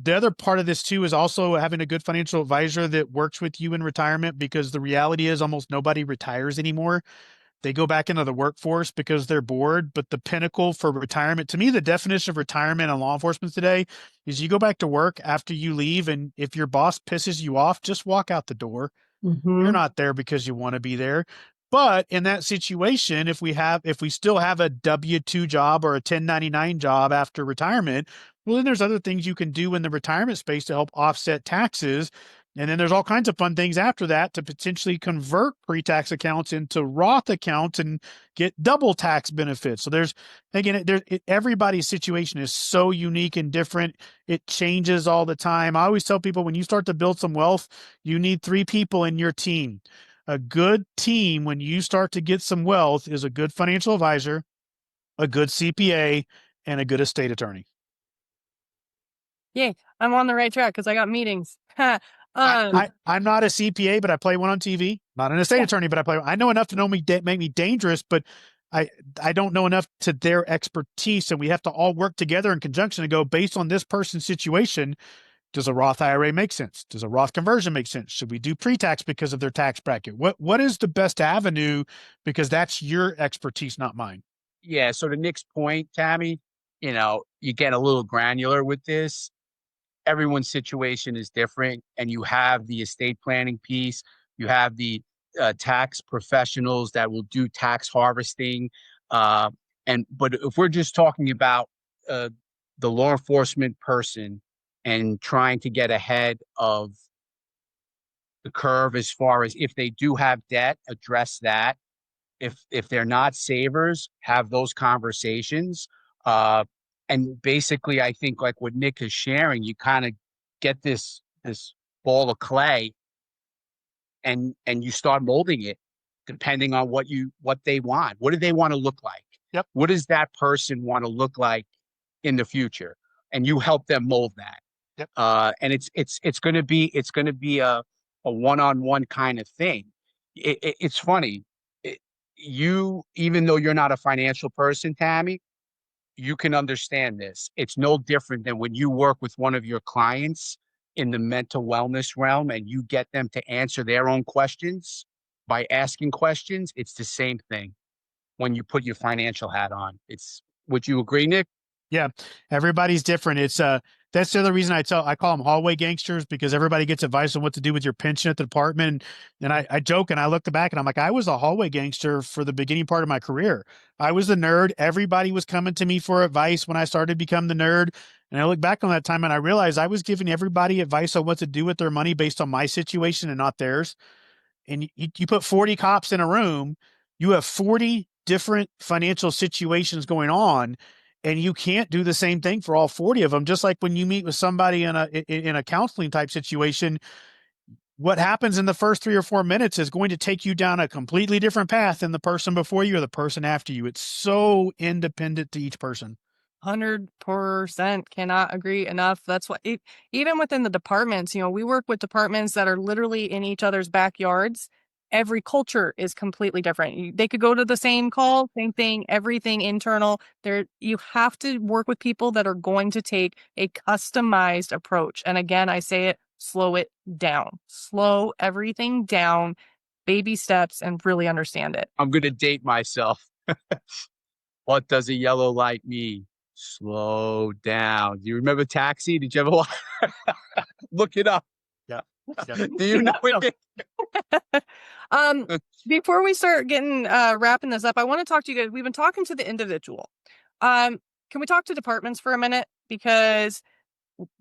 other part of this too is also having a good financial advisor that works with you in retirement, because the reality is almost nobody retires anymore. They go back into the workforce because they're bored. But the pinnacle for retirement, to me, the definition of retirement in law enforcement today is you go back to work after you leave. And if your boss pisses you off, just walk out the door. You're not there because you want to be there. But in that situation, if we still have a W-2 job or a 1099 job after retirement, well, then there's other things you can do in the retirement space to help offset taxes. And then there's all kinds of fun things after that to potentially convert pre-tax accounts into Roth accounts and get double tax benefits. So everybody's situation is so unique and different. It changes all the time. I always tell people, when you start to build some wealth, you need 3 people in your team. A good team, when you start to get some wealth, is a good financial advisor, a good CPA, and a good estate attorney. Yay, I'm on the right track because I got meetings. I'm not a CPA, but I play one on TV. Not an estate attorney, but I know enough to make me dangerous, but I don't know enough to their expertise. And we have to all work together in conjunction to go, based on this person's situation, does a Roth IRA make sense? Does a Roth conversion make sense? Should we do pre-tax because of their tax bracket? What is the best avenue? Because that's your expertise, not mine. Yeah. So to Nick's point, Tami, you get a little granular with this. Everyone's situation is different, and you have the estate planning piece. You have the tax professionals that will do tax harvesting. But if we're just talking about the law enforcement person and trying to get ahead of the curve, as far as if they do have debt, address that. If they're not savers, have those conversations. And basically, I think, like what Nick is sharing, you kind of get this ball of clay, and you start molding it depending on what they want. What do they want to look like? Yep. What does that person want to look like in the future? And you help them mold that. Yep. And it's going to be a one-on-one kind of thing. It's funny. even though you're not a financial person, Tammy, you can understand this. It's no different than when you work with one of your clients in the mental wellness realm and you get them to answer their own questions by asking questions. It's the same thing when you put your financial hat on. Would you agree, Nick? Yeah, everybody's different. It's that's the other reason I call them hallway gangsters, because everybody gets advice on what to do with your pension at the department. And I joke and I look back and I'm like, I was a hallway gangster for the beginning part of my career. I was the nerd. Everybody was coming to me for advice when I started to become the nerd. And I look back on that time and I realized I was giving everybody advice on what to do with their money based on my situation and not theirs. And you put 40 cops in a room, you have 40 different financial situations going on, and you can't do the same thing for all 40 of them. Just like when you meet with somebody in a counseling type situation, what happens in the first 3 or 4 minutes is going to take you down a completely different path than the person before you or the person after you. It's so independent to each person. 100% cannot agree enough. That's what even within the departments, we work with departments that are literally in each other's backyards. Every culture is completely different. They could go to the same call, same thing, everything internal. You have to work with people that are going to take a customized approach. And again, I say it, slow it down. Slow everything down, baby steps, and really understand it. I'm going to date myself. What does a yellow light mean? Slow down. Do you remember Taxi? Did you ever watch? Look it up. Yeah. Do you know it? Before we start getting wrapping this up, I want to talk to you guys. We've been talking to the individual. Can we talk to departments for a minute? Because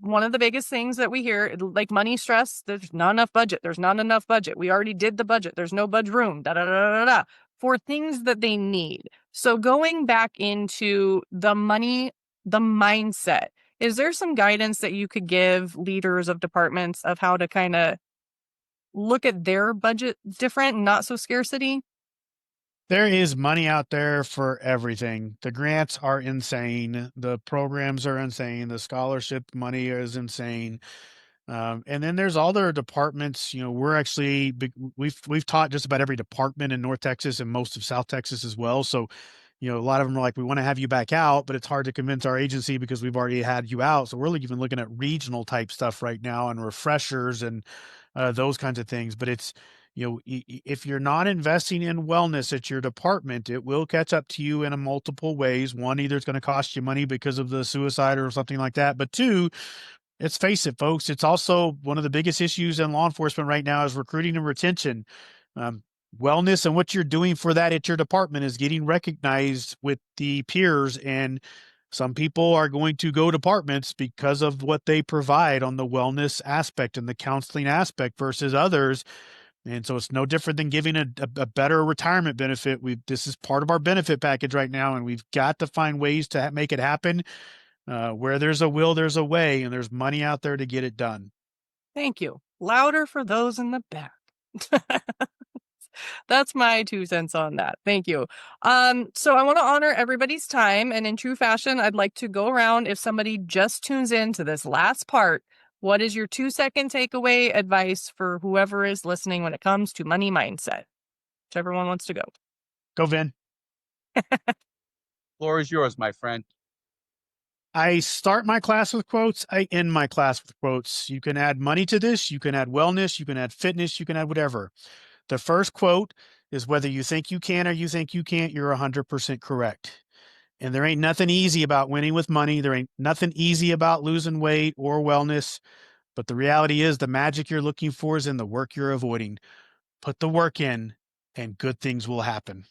one of the biggest things that we hear, like money stress, there's not enough budget. There's not enough budget. We already did the budget. There's no budget room. Da da da da da. For things that they need. So going back into the money, the mindset. Is there some guidance that you could give leaders of departments of how to kind of look at their budget different, not so scarcity? There is money out there for everything. The grants are insane. The programs are insane. The scholarship money is insane. And then there's all their departments. We're actually we've taught just about every department in North Texas and most of South Texas as well. So, a lot of them are like, we want to have you back out, but it's hard to convince our agency because we've already had you out. So we're even looking at regional type stuff right now and refreshers and those kinds of things. But it's, if you're not investing in wellness at your department, it will catch up to you in a multiple ways. One, either it's going to cost you money because of the suicide or something like that. But two, let's face it, folks, it's also one of the biggest issues in law enforcement right now is recruiting and retention. Wellness and what you're doing for that at your department is getting recognized with the peers. And some people are going to go departments because of what they provide on the wellness aspect and the counseling aspect versus others. And so it's no different than giving a better retirement benefit. This is part of our benefit package right now, and we've got to find ways to make it happen. Where there's a will, there's a way, and there's money out there to get it done. Thank you. Louder for those in the back. That's my 2 cents on that. Thank you. So I want to honor everybody's time, and in true fashion, I'd like to go around. If somebody just tunes in to this last part, what is your 2-second takeaway advice for whoever is listening when it comes to money mindset? Whichever one wants to go. Go, Vin. Floor is yours, my friend. I start my class with quotes. I end my class with quotes. You can add money to this. You can add wellness. You can add fitness. You can add whatever. The first quote is, whether you think you can or you think you can't, you're 100% correct. And there ain't nothing easy about winning with money. There ain't nothing easy about losing weight or wellness. But the reality is, the magic you're looking for is in the work you're avoiding. Put the work in and good things will happen.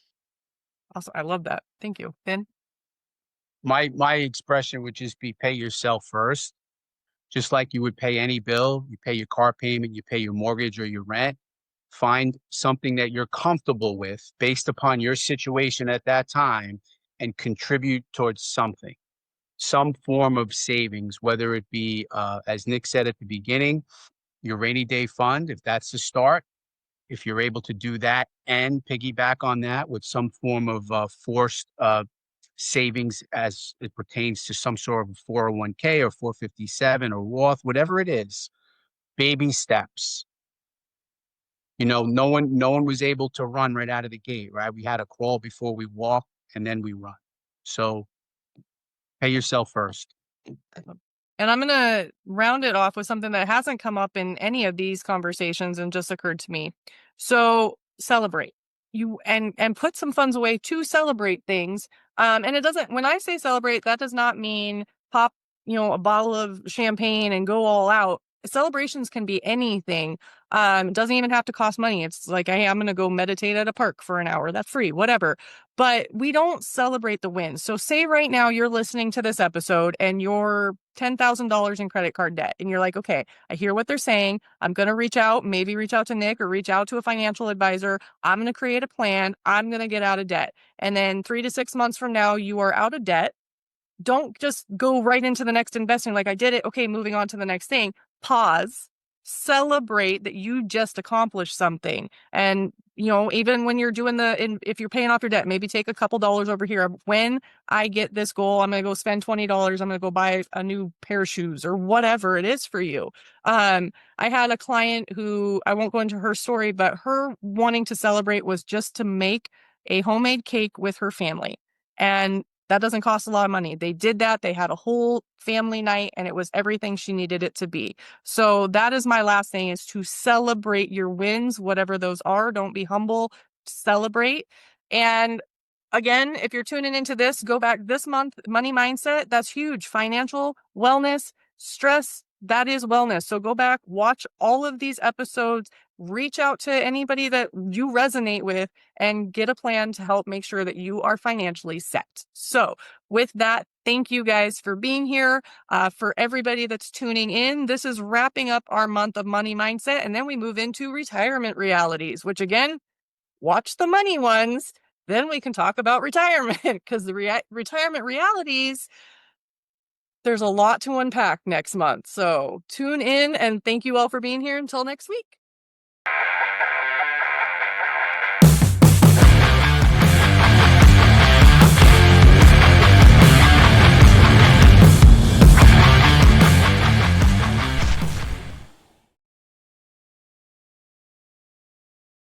Also, I love that. Thank you. Ben? My expression would just be pay yourself first. Just like you would pay any bill, you pay your car payment, you pay your mortgage or your rent. Find something that you're comfortable with based upon your situation at that time and contribute towards something, some form of savings, whether it be, as Nick said at the beginning, your rainy day fund, if that's the start. If you're able to do that and piggyback on that with some form of forced savings as it pertains to some sort of 401k or 457 or Roth, whatever it is, baby steps. No one was able to run right out of the gate, right? We had to crawl before we walk, and then we run. So pay yourself first. And I'm going to round it off with something that hasn't come up in any of these conversations and just occurred to me. So celebrate you and put some funds away to celebrate things. And it doesn't, when I say celebrate, that does not mean pop, a bottle of champagne and go all out. Celebrations can be anything. It doesn't even have to cost money. It's like, hey, I'm going to go meditate at a park for an hour. That's free, whatever. But we don't celebrate the wins. So say right now you're listening to this episode and you're $10,000 in credit card debt. And you're like, okay, I hear what they're saying. I'm going to maybe reach out to Nick or reach out to a financial advisor. I'm going to create a plan. I'm going to get out of debt. And then 3 to 6 months from now, you are out of debt. Don't just go right into the next investing. Like, I did it. Okay, moving on to the next thing. Pause. Celebrate that you just accomplished something. And, even when you're doing if you're paying off your debt, maybe take a couple dollars over here. When I get this goal, I'm going to go spend $20. I'm going to go buy a new pair of shoes or whatever it is for you. I had a client who, I won't go into her story, but her wanting to celebrate was just to make a homemade cake with her family. And that doesn't cost a lot of money. They did that. They had a whole family night and it was everything she needed it to be. So that is my last thing, is to celebrate your wins, whatever those are. Don't be humble, celebrate. And again, if you're tuning into this, go back this month, money mindset. That's huge. Financial wellness, stress, that is wellness. So go back, watch all of these episodes, reach out to anybody that you resonate with and get a plan to help make sure that you are financially set. So with that, thank you guys for being here. For everybody that's tuning in, this is wrapping up our month of money mindset. And then we move into retirement realities, which again, watch the money ones. Then we can talk about retirement, because the retirement realities, there's a lot to unpack next month. So tune in and thank you all for being here. Until next week.